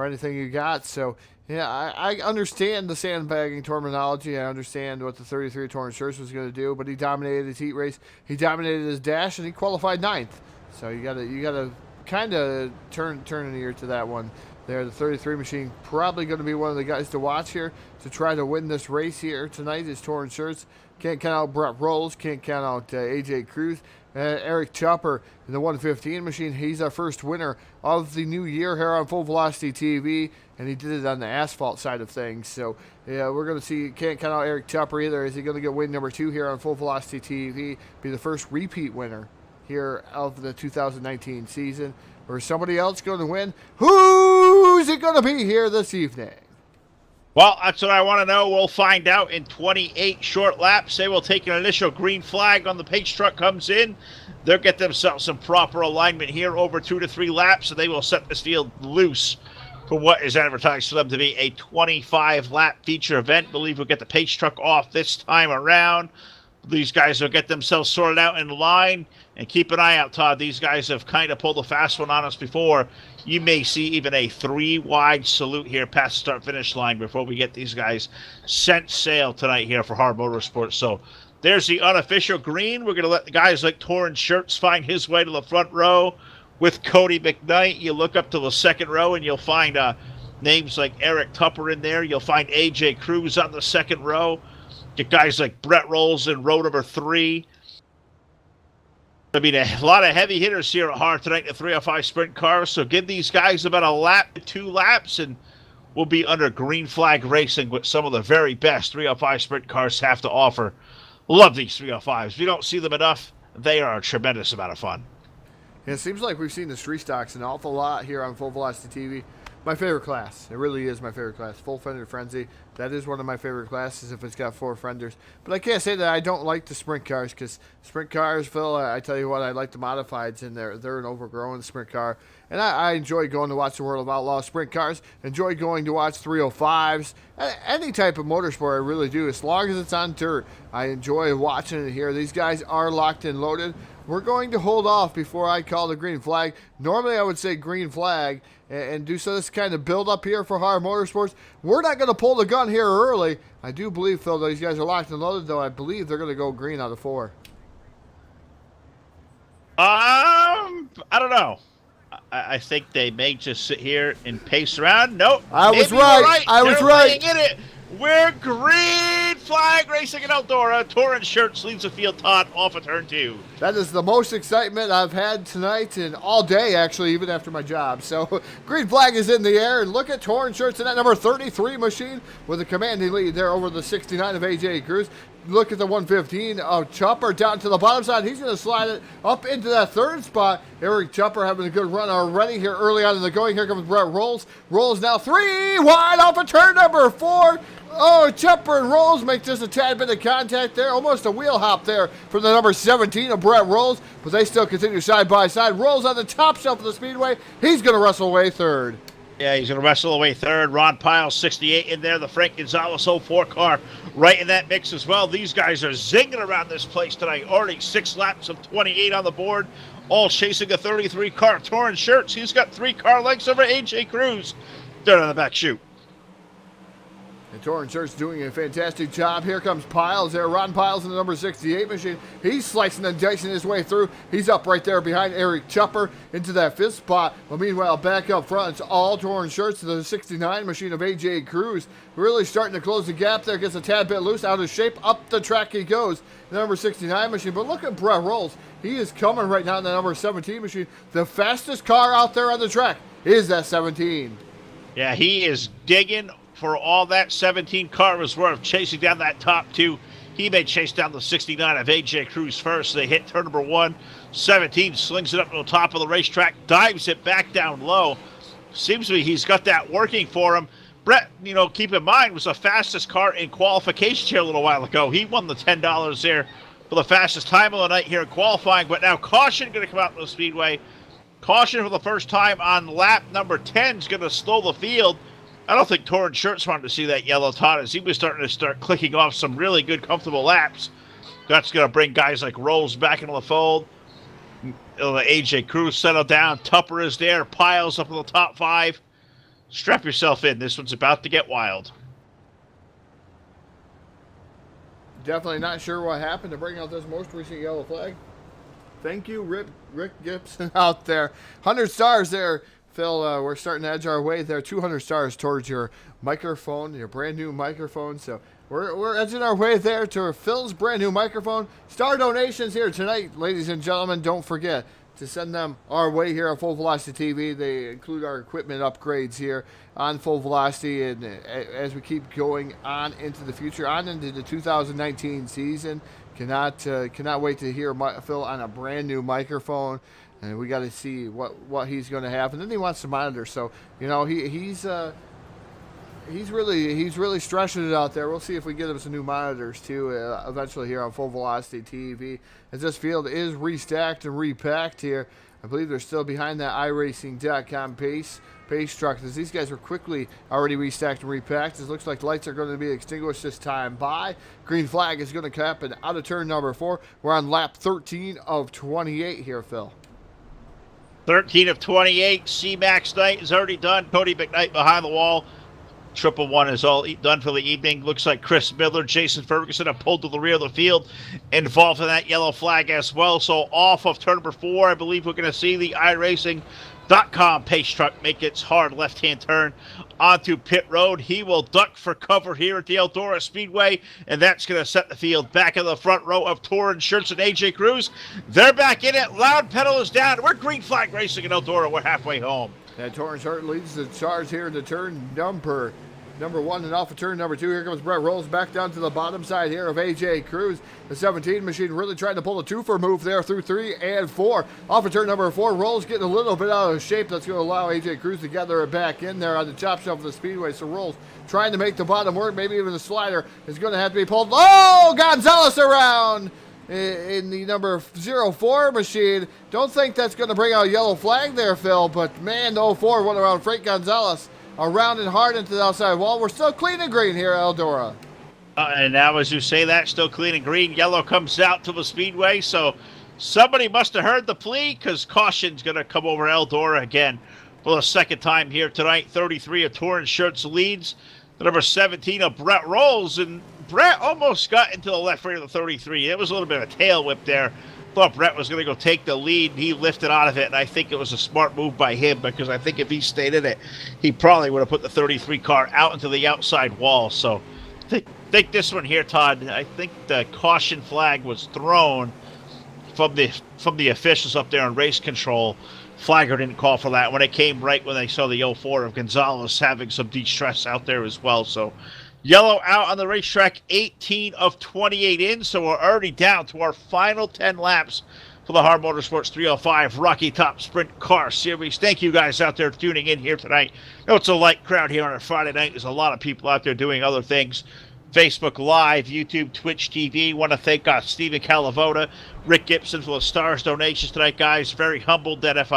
anything you got. So, yeah, I understand the sandbagging terminology. I understand what the 33 Torrance Shirts was going to do, but he dominated his heat race. He dominated his dash, and he qualified 9th. So you gotta kind of turn an ear to that one there. The 33 machine probably going to be one of the guys to watch here to try to win this race here tonight is Torrance Shirts. Can't count out Brett Rolls. Can't count out AJ Cruz. Eric Chopper in the 115 machine. He's our first winner of the new year here on Full Velocity TV, and he did it on the asphalt side of things. So, yeah, we're going to see, can't count out Eric Chopper either. Is he going to get win number 2 here on Full Velocity TV, be the first repeat winner here of the 2019 season? Or is somebody else going to win? Who's it going to be here this evening? Well, that's what I want to know. We'll find out in 28 short laps. They will take an initial green flag on the pace truck comes in. They'll get themselves some proper alignment here over 2 to 3 laps, and they will set this field loose for what is advertised for them to be a 25-lap feature event. I believe we'll get the pace truck off this time around. These guys will get themselves sorted out in line. And keep an eye out, Todd. These guys have kind of pulled a fast one on us before. You may see even a 3-wide salute here past the start-finish line before we get these guys sent sail tonight here for HAR Motorsports. So there's the unofficial green. We're going to let the guys like Torrance Shirts find his way to the front row with Cody McKnight. You look up to the second row, and you'll find names like Eric Tupper in there. You'll find AJ Cruz on the second row. Get guys like Brett Rolls in row number 3. I mean, a lot of heavy hitters here at HAR tonight in the 305 sprint cars. So give these guys about a lap to 2 laps, and we'll be under green flag racing with some of the very best 305 sprint cars have to offer. Love these 305s. We don't see them enough. They are a tremendous amount of fun. Yeah, it seems like we've seen the street stocks an awful lot here on Full Velocity TV. My favorite class. It really is my favorite class. Full Fender Frenzy. That is one of my favorite classes if it's got 4 fenders. But I can't say that I don't like the sprint cars, because sprint cars, Phil, I tell you what, I like the modifieds in there. They're an overgrown sprint car. And I enjoy going to watch the World of Outlaw sprint cars. Enjoy going to watch 305s. Any type of motorsport, I really do. As long as it's on dirt, I enjoy watching it here. These guys are locked and loaded. We're going to hold off before I call the green flag. Normally I would say green flag and do so this kind of build up here for HAR Motorsports. We're not going to pull the gun here early. I do believe, Phil, these guys are locked and loaded, though. I believe they're going to go green out of 4. I don't know. I think they may just sit here and pace around. Nope. I was right. I was right. In it. We're green flag racing in Eldora. Torrance Shirts leads the field, Todd, off of turn 2. That is the most excitement I've had tonight and all day, actually, even after my job. So green flag is in the air, and look at Torrance Shirts in that number 33 machine with a commanding lead there over the 69 of AJ Cruz. Look at the 115 of Chopper down to the bottom side. He's going to slide it up into that 3rd spot. Eric Chopper having a good run already here early on in the going. Here comes Brett Rolls. Rolls now 3 wide off of turn number 4. Oh, Chopper and Rolls make just a tad bit of contact there. Almost a wheel hop there from the number 17 of Brett Rolls. But they still continue side by side. Rolls on the top shelf of the Speedway. He's going to wrestle away 3rd. Yeah, he's going to wrestle away 3rd. Ron Piles, 68 in there. The Frank Gonzalez 04 car right in that mix as well. These guys are zinging around this place tonight. Already 6 laps of 28 on the board. All chasing a 33 car. Torrance Shirts. He's got 3 car lengths over AJ Cruz. Down on the back chute. And Torrance Shirts doing a fantastic job. Here comes Piles there. Ron Piles in the number 68 machine. He's slicing and dicing his way through. He's up right there behind Eric Chopper into that 5th spot. But meanwhile, back up front, it's all Torrance Shirts to the 69 machine of AJ Cruz. Really starting to close the gap there. Gets a tad bit loose, out of shape. Up the track he goes. The number 69 machine. But look at Brett Rolls. He is coming right now in the number 17 machine. The fastest car out there on the track is that 17. Yeah, he is digging for all that 17 car was worth, chasing down that top 2. He may chase down the 69 of AJ Cruz first. They hit turn number 1. 17 slings it up to the top of the racetrack, dives it back down low. Seems to be he's got that working for him. Brett, keep in mind, was the fastest car in qualification here a little while ago. He won the $10 there for the fastest time of the night here in qualifying. But now caution going to come out to the speedway. Caution for the first time on lap number 10 is going to slow the field. I don't think Torrance Shirts wanted to see that yellow, Todd, as he was starting to clicking off some really good, comfortable laps. That's going to bring guys like Rolls back into the fold. AJ Cruz settled down. Tupper is there, piles up in the top 5. Strap yourself in. This one's about to get wild. Definitely not sure what happened to bring out this most recent yellow flag. Thank you, Rick Gibson out there. 100 stars there. Phil, we're starting to edge our way there. 200 stars towards your microphone, your brand new microphone. So we're edging our way there to Phil's brand new microphone. Star donations here tonight, ladies and gentlemen. Don't forget to send them our way here on Full Velocity TV. They include our equipment upgrades here on Full Velocity, and as we keep going on into the future, on into the 2019 season. Cannot wait to hear Phil on a brand new microphone. And we got to see what he's going to have, and then he wants to monitor. So he's really stretching it out there. We'll see if we get him some new monitors too eventually here on Full Velocity TV. As this field is restacked and repacked here, I believe they're still behind that iRacing.com pace truck. As these guys were quickly already restacked and repacked. It looks like lights are going to be extinguished this time by. Green flag is going to happen out of turn number 4. We're on lap 13 of 28 here, Phil. 13 of 28. C-Max Knight is already done. Cody McKnight behind the wall. 111 is all done for the evening. Looks like Chris Miller, Jason Ferguson have pulled to the rear of the field, involved in that yellow flag as well. So off of turn number 4, I believe we're going to see the iRacing.com pace truck make its hard left-hand turn onto pit road. He will duck for cover here at the Eldora Speedway, and that's going to set the field back in the front row of Torrance Shirts and AJ Cruz. They're back in it. Loud pedal is down. We're green flag racing in Eldora. We're halfway home. And Torrance Shirts leads the charge here into turn number 1 and off of turn number 2. Here comes Brett Rolls back down to the bottom side here of AJ Cruz. The 17 machine really trying to pull a twofer move there through 3 and 4. Off of turn number 4, Rolls getting a little bit out of shape. That's going to allow AJ Cruz to gather it back in there on the chop shelf of the speedway. So Rolls trying to make the bottom work. Maybe even the slider is going to have to be pulled. Oh, Gonzalez around in the number 04 machine. Don't think that's going to bring out a yellow flag there, Phil. But man, the 04 went around Frank Gonzalez. Around and hard into the outside wall. We're still clean and green here at Eldora. And now, as you say that, still clean and green. Yellow comes out to the speedway. So somebody must have heard the plea, because caution's going to come over Eldora again for the second time here tonight. 33 of Torrance Shirts leads. The number 17 of Brett Rolls. And Brett almost got into the left rear of the 33. It was a little bit of a tail whip there. Thought Brett was going to go take the lead, and he lifted out of it, and I think it was a smart move by him, because I think if he stayed in it, he probably would have put the 33 car out into the outside wall. So think this one here, Todd, I think the caution flag was thrown from the officials up there on race control. Flagger didn't call for that when it came right when they saw the 04 of Gonzalez having some de-stress out there as well. So yellow out on the racetrack, 18 of 28 in, so we're already down to our final 10 laps for the HAR Motorsports 305 Rocky Top Sprint Car Series. Thank you guys out there tuning in here tonight. I know it's a light crowd here on a Friday night. There's a lot of people out there doing other things. Facebook Live, YouTube, Twitch TV. Want to thank Stephen Calavota, Rick Gibson for the stars donations tonight, guys. Very humbled that if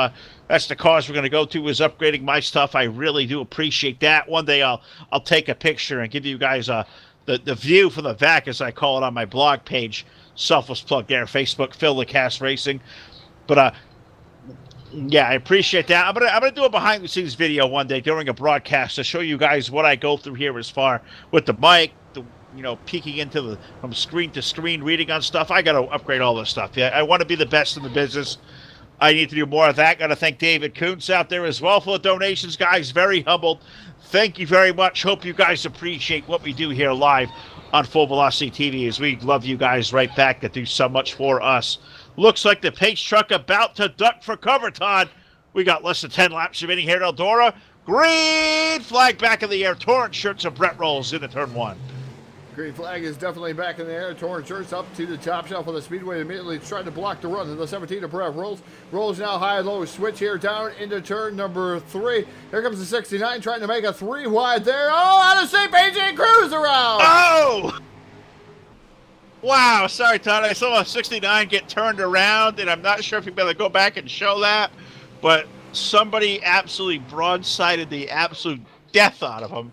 that's the cause we're going to go to, is upgrading my stuff. I really do appreciate that. One day I'll take a picture and give you guys the view from the back, as I call it on my blog page. Selfless plug there, Facebook, Phil LeCasse Racing. But yeah, I appreciate that. I'm gonna do a behind the scenes video one day during a broadcast to show you guys what I go through here as far with the mic, peeking into from screen to screen, reading on stuff. I got to upgrade all this stuff. Yeah, I want to be the best in the business. I need to do more of that. Got to thank David Kuntz out there as well for the donations, guys. Very humbled. Thank you very much. Hope you guys appreciate what we do here live on Full Velocity TV, as we love you guys right back that do so much for us. Looks like the pace truck about to duck for cover, Todd. We got less than 10 laps remaining here at Eldora. Green flag back in the air. Torrance Shirts and Brett Rolls into turn 1. Green flag is definitely back in the air. Torn shirts up to the top shelf of the Speedway. Immediately trying to block the run. And the 17 of Brett rolls now high-low switch here down into turn number 3. Here comes the 69 trying to make a 3 wide there. Oh, out of shape, AJ Cruz around. Oh! Wow, sorry, Todd. I saw a 69 get turned around, and I'm not sure if you'll be able to go back and show that, but somebody absolutely broadsided the absolute death out of him.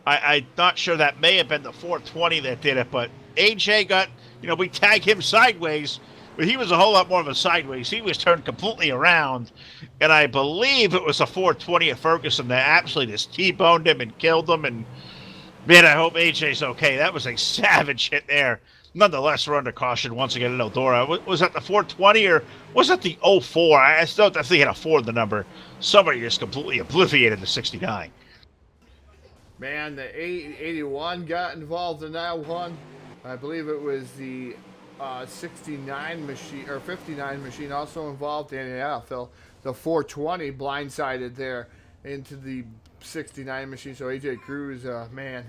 I'm not sure, that may have been the 420 that did it, but AJ got, we tagged him sideways, but he was a whole lot more of a sideways. He was turned completely around, and I believe it was a 420 at Ferguson that absolutely just T-boned him and killed him, and man, I hope AJ's okay. That was a savage hit there. Nonetheless, we're under caution once again in Eldora. Was that the 420 or was that the 04? I still definitely had a 4 in the number. Somebody just completely obliterated the 69. Man, the 81 got involved in that one. I believe it was the 69 machine or 59 machine also involved. And yeah, Phil, the 420 blindsided there into the 69 machine. So AJ Cruz, man,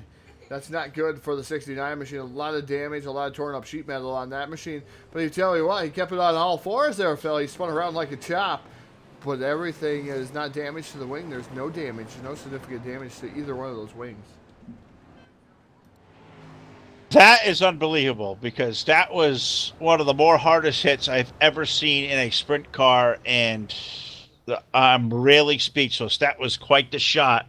that's not good for the 69 machine. A lot of damage, a lot of torn up sheet metal on that machine. But you tell you what, he kept it on all fours there, Phil. He spun around like a top. But everything is not damaged to the wing. There's no damage, no significant damage to either one of those wings. That is unbelievable because that was one of the more hardest hits I've ever seen in a sprint car, and I'm really speechless. That was quite the shot.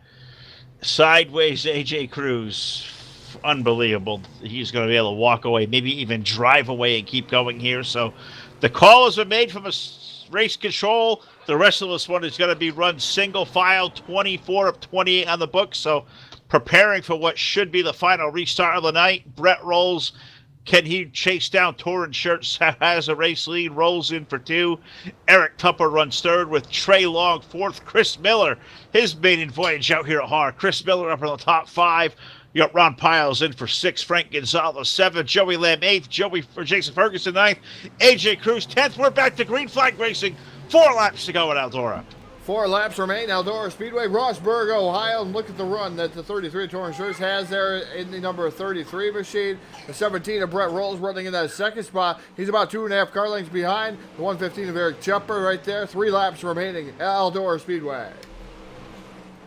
Sideways AJ Cruz, unbelievable. He's going to be able to walk away, maybe even drive away and keep going here. So the call has been made from a race control. The rest of this one is going to be run single file, 24 of 28 on the book. So preparing for what should be the final restart of the night. Brett rolls. Can he chase down Torrin Shirts? Has a race lead, rolls in for 2. Eric Tupper runs 3rd with Trey Long 4th. Chris Miller, his maiden voyage out here at HAR. Chris Miller up in the top 5. You got Ron Piles in for 6. Frank Gonzalez 7. Joey Lamb 8th. Jason Ferguson 9th. AJ Cruz 10th. We're back to green flag racing. 4 laps to go at Eldora. 4 laps remain. Eldora Speedway, Rossburg, Ohio. And look at the run that the 33 Torrin Shirts has there in the number 33 machine. The 17 of Brett Rolls running in that second spot. He's about 2.5 car lengths behind. The 115 of Eric Tupper right there. 3 laps remaining at Eldora Speedway.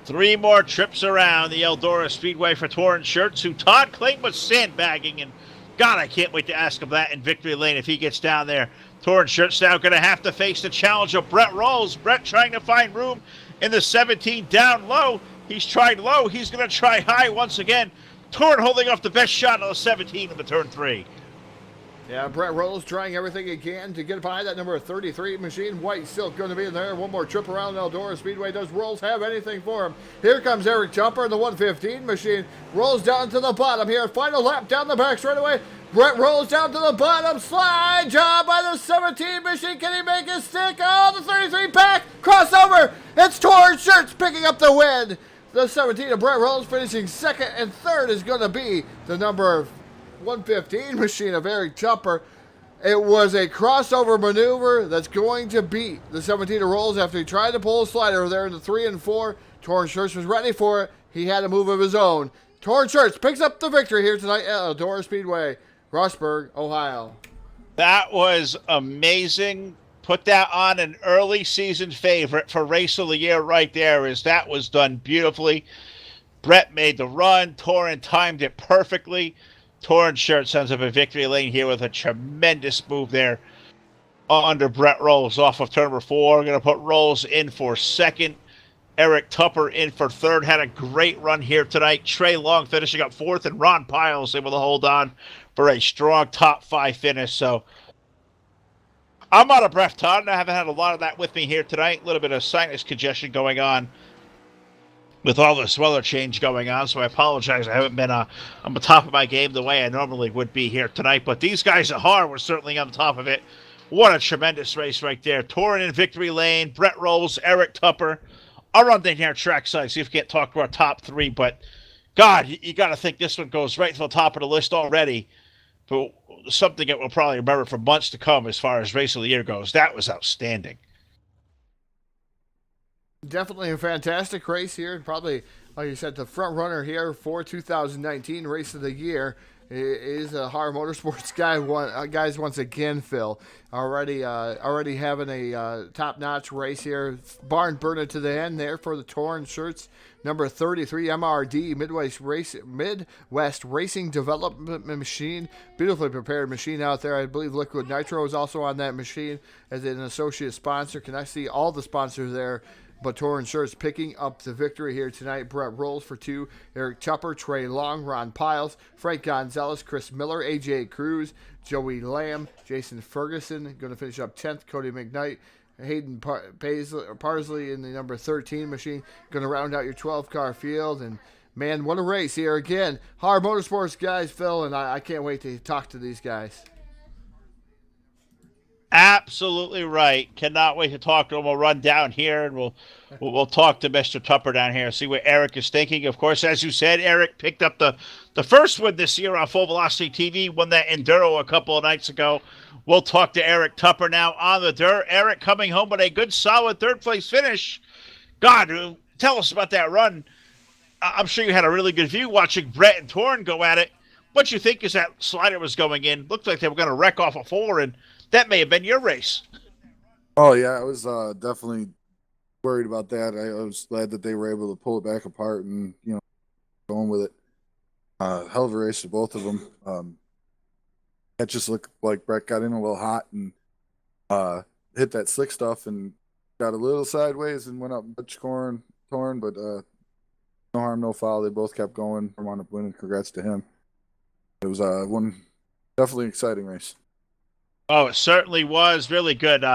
3 more trips around the Eldora Speedway for Torrin Shirts, who Todd claimed was sandbagging. And God, I can't wait to ask him that in Victory Lane if he gets down there. Torrin Shirts now going to have to face the challenge of Brett Rolls. Brett trying to find room in the 17 down low. He's tried low. He's going to try high once again. Torrin holding off the best shot on the 17 in the turn 3. Yeah, Brett Rolls trying everything he can to get behind that number 33 machine. White Silk going to be in there. One more trip around Eldora Speedway. Does Rolls have anything for him? Here comes Eric Tupper in the 115 machine. Rolls down to the bottom here. Final lap down the back straightaway. Brett rolls down to the bottom. Slide job by the 17 machine. Can he make it stick? Oh, the 33 back. Crossover. It's Torrin Shirts picking up the win. The 17 of Brett Rolls finishing 2nd, and 3rd is going to be the number 115 machine of Eric Tupper. It was a crossover maneuver that's going to beat the 17 of Rolls after he tried to pull a slider there in the 3 and 4. Torrin Shirts was ready for it. He had a move of his own. Torrin Shirts picks up the victory here tonight at Eldora Speedway, Rossburg, Ohio. That was amazing. Put that on an early season favorite for Race of the Year right there, as that was done beautifully. Brett made the run. Torrin timed it perfectly. Torrin Shirts ends up in Victory Lane here with a tremendous move there under Brett Rolls off of turn number 4. We're going to put Rolls in for 2nd. Eric Tupper in for 3rd. Had a great run here tonight. Trey Long finishing up 4th, and Ron Piles able to hold on for a strong top 5 finish. So I'm out of breath, Todd, and I haven't had a lot of that with me here tonight. A little bit of sinus congestion going on with all this weather change going on, so I apologize. I haven't been on the top of my game the way I normally would be here tonight, but these guys at HAR were certainly on top of it. What a tremendous race right there. Torrin in Victory Lane, Brett Rolls, Eric Tupper. I'll run down here trackside, see if we can't talk to our top 3, but God, you got to think this one goes right to the top of the list already. But something that we'll probably remember for months to come as far as Race of the Year goes. That was outstanding. Definitely a fantastic race here. Probably, like you said, the front runner here for 2019 Race of the Year. is a HAR Motorsports guys once again, Phil. Already having a top-notch race here. Barn burner to the end there for the Torn shirts. Number 33 MRD Midwest Racing Development Machine. Beautifully prepared machine out there. I believe Liquid Nitro is also on that machine as an associate sponsor. Can I see all the sponsors there? But Torn Shirts picking up the victory here tonight. Brett Rolls for 2. Eric Tupper, Trey Long, Ron Piles, Frank Gonzalez, Chris Miller, AJ Cruz, Joey Lamb, Jason Ferguson. Going to finish up 10th. Cody McKnight, Hayden Parsley in the number 13 machine. Going to round out your 12-car field. And, man, what a race here again. HAR Motorsports guys, Phil, and I can't wait to talk to these guys. Absolutely right. Cannot wait to talk to him. We'll run down here and we'll talk to Mr. Tupper down here, see what Eric is thinking. Of course, as you said, Eric picked up the first win this year on Full Velocity TV, won that Enduro a couple of nights ago. We'll talk to Eric Tupper now on the dirt. Eric coming home with a good, solid third-place finish. God, tell us about that run. I'm sure you had a really good view watching Brett and Torn go at it. What you think as that slider was going in? Looked like they were going to wreck off a 4, and that may have been your race. Oh, yeah, I was definitely worried about that. I was glad that they were able to pull it back apart and, going with it. Hell of a race for both of them. That just looked like Brett got in a little hot and hit that slick stuff and got a little sideways and went up much torn, but no harm, no foul. They both kept going. I wound up winning. Congrats to him. It was one definitely exciting race. Oh, it certainly was really good.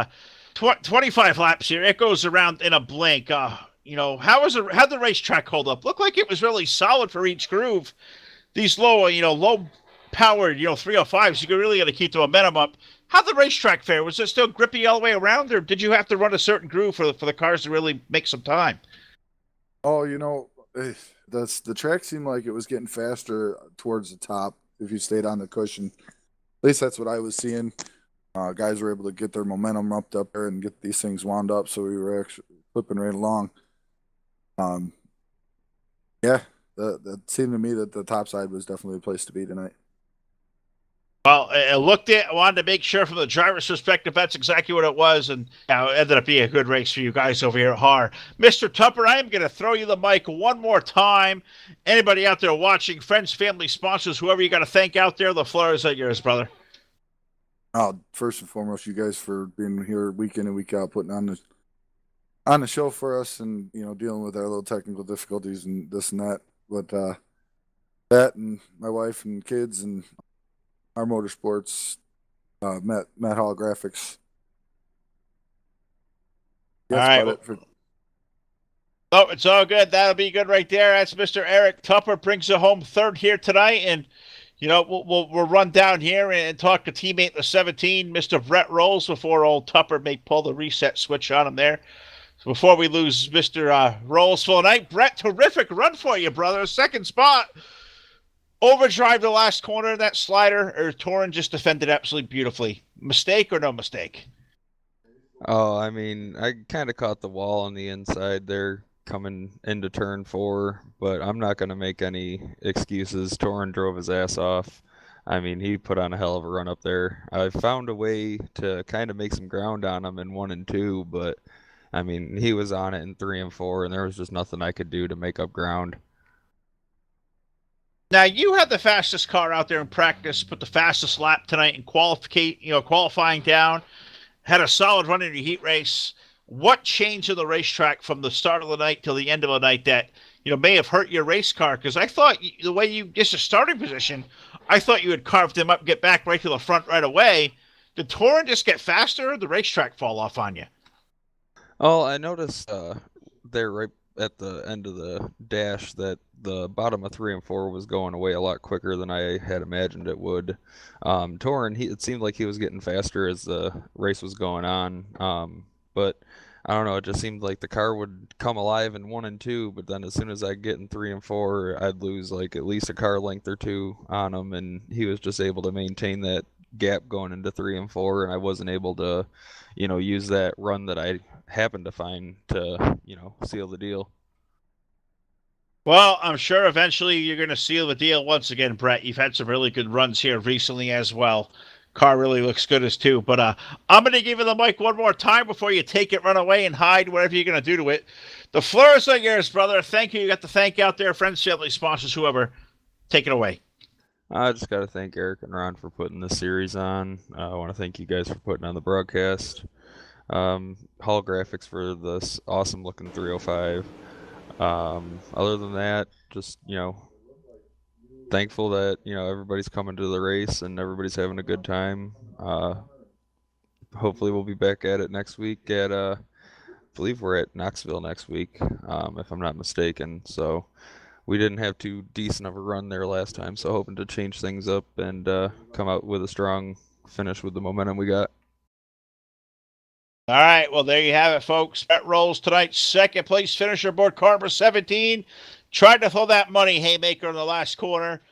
25 laps here. It goes around in a blink. How'd the racetrack hold up? Looked like it was really solid for each groove. These low powered, 305s, you really got to keep the momentum up. How'd the racetrack fare? Was it still grippy all the way around, or did you have to run a certain groove for the cars to really make some time? Oh, the track seemed like it was getting faster towards the top if you stayed on the cushion. At least that's what I was seeing. Guys were able to get their momentum up there and get these things wound up, so we were actually flipping right along. That seemed to me that the top side was definitely a place to be tonight. Well, I wanted to make sure from the driver's perspective that's exactly what it was, and it ended up being a good race for you guys over here at HAR. Mr. Tupper, I am going to throw you the mic one more time. Anybody out there watching, friends, family, sponsors, whoever you got to thank out there, the floor is at yours, brother. First and foremost, you guys for being here week in and week out, putting on the show for us, and dealing with our little technical difficulties and this and that. But that and my wife and kids and HAR Motorsports, Matt Hall Graphics. All right. Oh, it's all good. That'll be good right there. That's Mr. Eric Tupper, brings it home third here tonight, and we'll run down here and talk to teammate the 17, Mr. Brett Rolls, before old Tupper may pull the reset switch on him there. So before we lose Mr. Rolls for the night, Brett, terrific run for you, brother. Second spot. Overdrive the last corner of that slider, or Torn just defended absolutely beautifully. Mistake or no mistake? Oh, I mean, I kind of caught the wall on the inside there coming into turn 4, but I'm not going to make any excuses. Torn drove his ass off. I mean, he put on a hell of a run up there. I found a way to kind of make some ground on him in 1 and 2, but I mean, he was on it in 3 and 4, and there was just nothing I could do to make up ground. Now, you had the fastest car out there in practice, put the fastest lap tonight in qualifying down, had a solid run in your heat race. What changed in the racetrack from the start of the night till the end of the night that, may have hurt your race car? Because I thought the way you just a starting position, I thought you had carved him up, get back right to the front right away. Did Torn just get faster, or did the racetrack fall off on you? Oh, I noticed there right at the end of the dash that the bottom of 3 and 4 was going away a lot quicker than I had imagined it would. Torn, it seemed like he was getting faster as the race was going on. But I don't know, it just seemed like the car would come alive in 1 and 2, but then as soon as I get in 3 and 4, I'd lose like at least a car length or 2 on him, and he was just able to maintain that gap going into 3 and 4, and I wasn't able to, use that run that I happened to find to, seal the deal. Well, I'm sure eventually you're going to seal the deal once again, Brett. You've had some really good runs here recently as well. Car really looks good as too. But I'm going to give you the mic one more time before you take it, run away, and hide, whatever you're going to do to it. The floor is all yours, brother. Thank you. You got the thank you out there, friends, family, sponsors, whoever. Take it away. I just got to thank Eric and Ron for putting this series on. I want to thank you guys for putting on the broadcast. Holographics for this awesome looking 305. Other than that, just, thankful that, everybody's coming to the race and everybody's having a good time. Hopefully we'll be back at it next week at, I believe we're at Knoxville next week, if I'm not mistaken. So we didn't have too decent of a run there last time, so hoping to change things up and come out with a strong finish with the momentum we got. All right, well, there you have it, folks. Brett Rolls tonight's second place finisher aboard car number 17. Tried to throw that money haymaker in the last corner.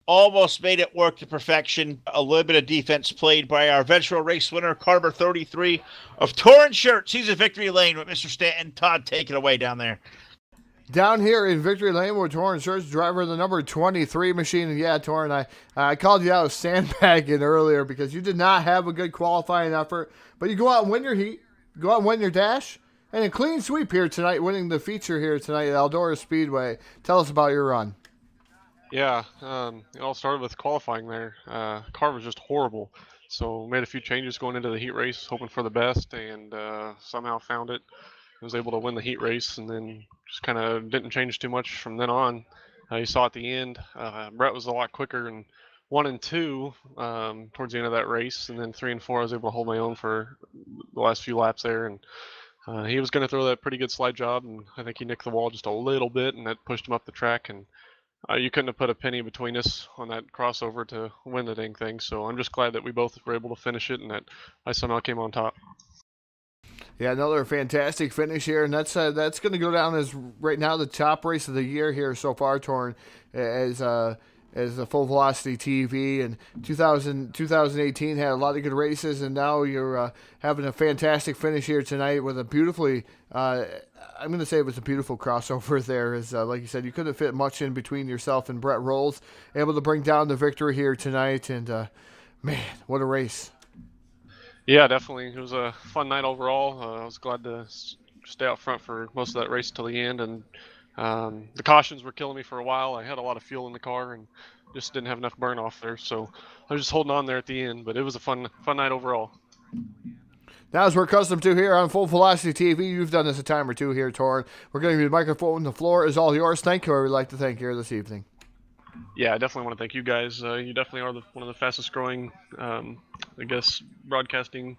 Almost made it work to perfection. A little bit of defense played by our eventual race winner, car number 33 of Torn Shirts. He's at Victory Lane with Mr. Stanton. Todd, take it away down there. Down here in Victory Lane with Torrin Shirts, driver of the number 23 machine. And yeah, Torrin, I called you out of sandbagging earlier because you did not have a good qualifying effort. But you go out and win your heat, go out and win your dash, and a clean sweep here tonight, winning the feature here tonight at Eldora Speedway. Tell us about your run. Yeah, it all started with qualifying there. Car was just horrible. So made a few changes going into the heat race, hoping for the best, and somehow found it. I was able to win the heat race, and then just kind of didn't change too much from then on. You saw at the end, Brett was a lot quicker in 1 and 2 towards the end of that race, and then 3 and 4 I was able to hold my own for the last few laps there. And he was going to throw that pretty good slide job, and I think he nicked the wall just a little bit, and that pushed him up the track. And you couldn't have put a penny between us on that crossover to win the dang thing. So I'm just glad that we both were able to finish it and that I somehow came on top. Yeah, another fantastic finish here, and that's going to go down as right now the top race of the year here so far, Torn, as the Full Velocity TV. And 2018 had a lot of good races, and now you're having a fantastic finish here tonight with a beautifully, I'm going to say it was a beautiful crossover there. As like you said, you couldn't fit much in between yourself and Brett Rolls, able to bring down the victory here tonight, and man, what a race. Yeah, definitely. It was a fun night overall. I was glad to stay out front for most of that race till the end, and the cautions were killing me for a while. I had a lot of fuel in the car and just didn't have enough burn off there, so I was just holding on there at the end, but it was a fun night overall. Now, as we're accustomed to here on Full Velocity TV, you've done this a time or two here, Torn. We're going to give you the microphone. The floor is all yours. Thank you. I would like to thank you here this evening. Yeah, I definitely want to thank you guys. You definitely are one of the fastest growing, broadcasting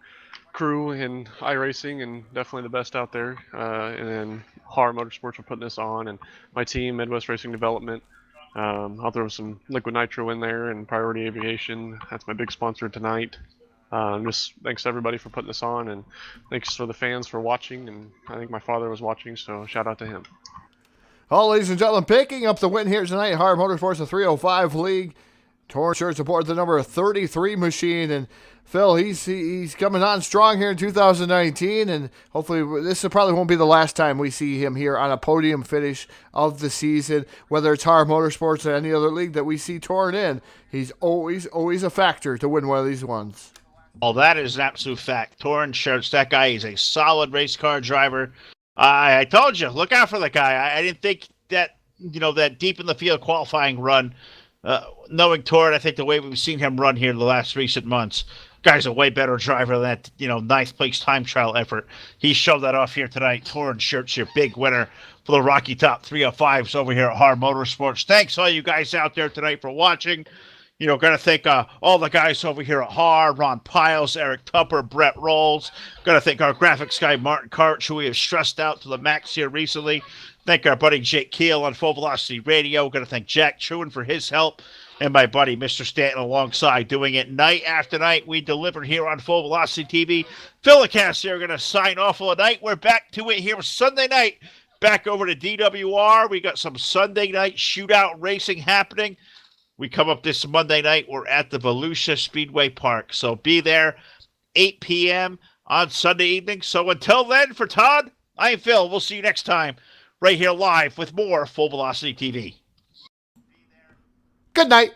crew in iRacing, and definitely the best out there. And then HAR Motorsports for putting this on, and my team, Midwest Racing Development. I'll throw some Liquid Nitro in there, and Priority Aviation. That's my big sponsor tonight. Just thanks to everybody for putting this on, and thanks for the fans for watching. And I think my father was watching, so shout out to him. All ladies and gentlemen, picking up the win here tonight, HAR Motorsports, the 305 League. Torn Shirts aboard the number 33 machine, and Phil, he's coming on strong here in 2019, and hopefully this probably won't be the last time we see him here on a podium finish of the season, whether it's HAR Motorsports or any other league that we see Torn in. He's always a factor to win one of these ones. Well, that is an absolute fact. Torn Shirts, that guy is a solid race car driver. I told you, look out for the guy. I didn't think that, that deep in the field qualifying run, knowing Torn, I think the way we've seen him run here in the last recent months, guy's a way better driver than that, ninth place time trial effort. He showed that off here tonight. Torn Shirts, your big winner for the Rocky Top 305s over here at HAR Motorsports. Thanks all you guys out there tonight for watching. Got to thank all the guys over here at HAR, Ron Piles, Eric Tupper, Brett Rolls. Got to thank our graphics guy, Martin Karch, who we have stressed out to the max here recently. Thank our buddy Jake Keel on Full Velocity Radio. Got to thank Jack Truin for his help, and my buddy Mr. Stanton alongside, doing it night after night. We delivered here on Full Velocity TV. Philcast here going to sign off for the night. We're back to it here Sunday night. Back over to DWR. We got some Sunday night shootout racing happening. We come up this Monday night. We're at the Volusia Speedway Park. So be there 8 p.m. on Sunday evening. So until then, for Todd, I'm Phil. We'll see you next time right here live with more Full Velocity TV. Good night.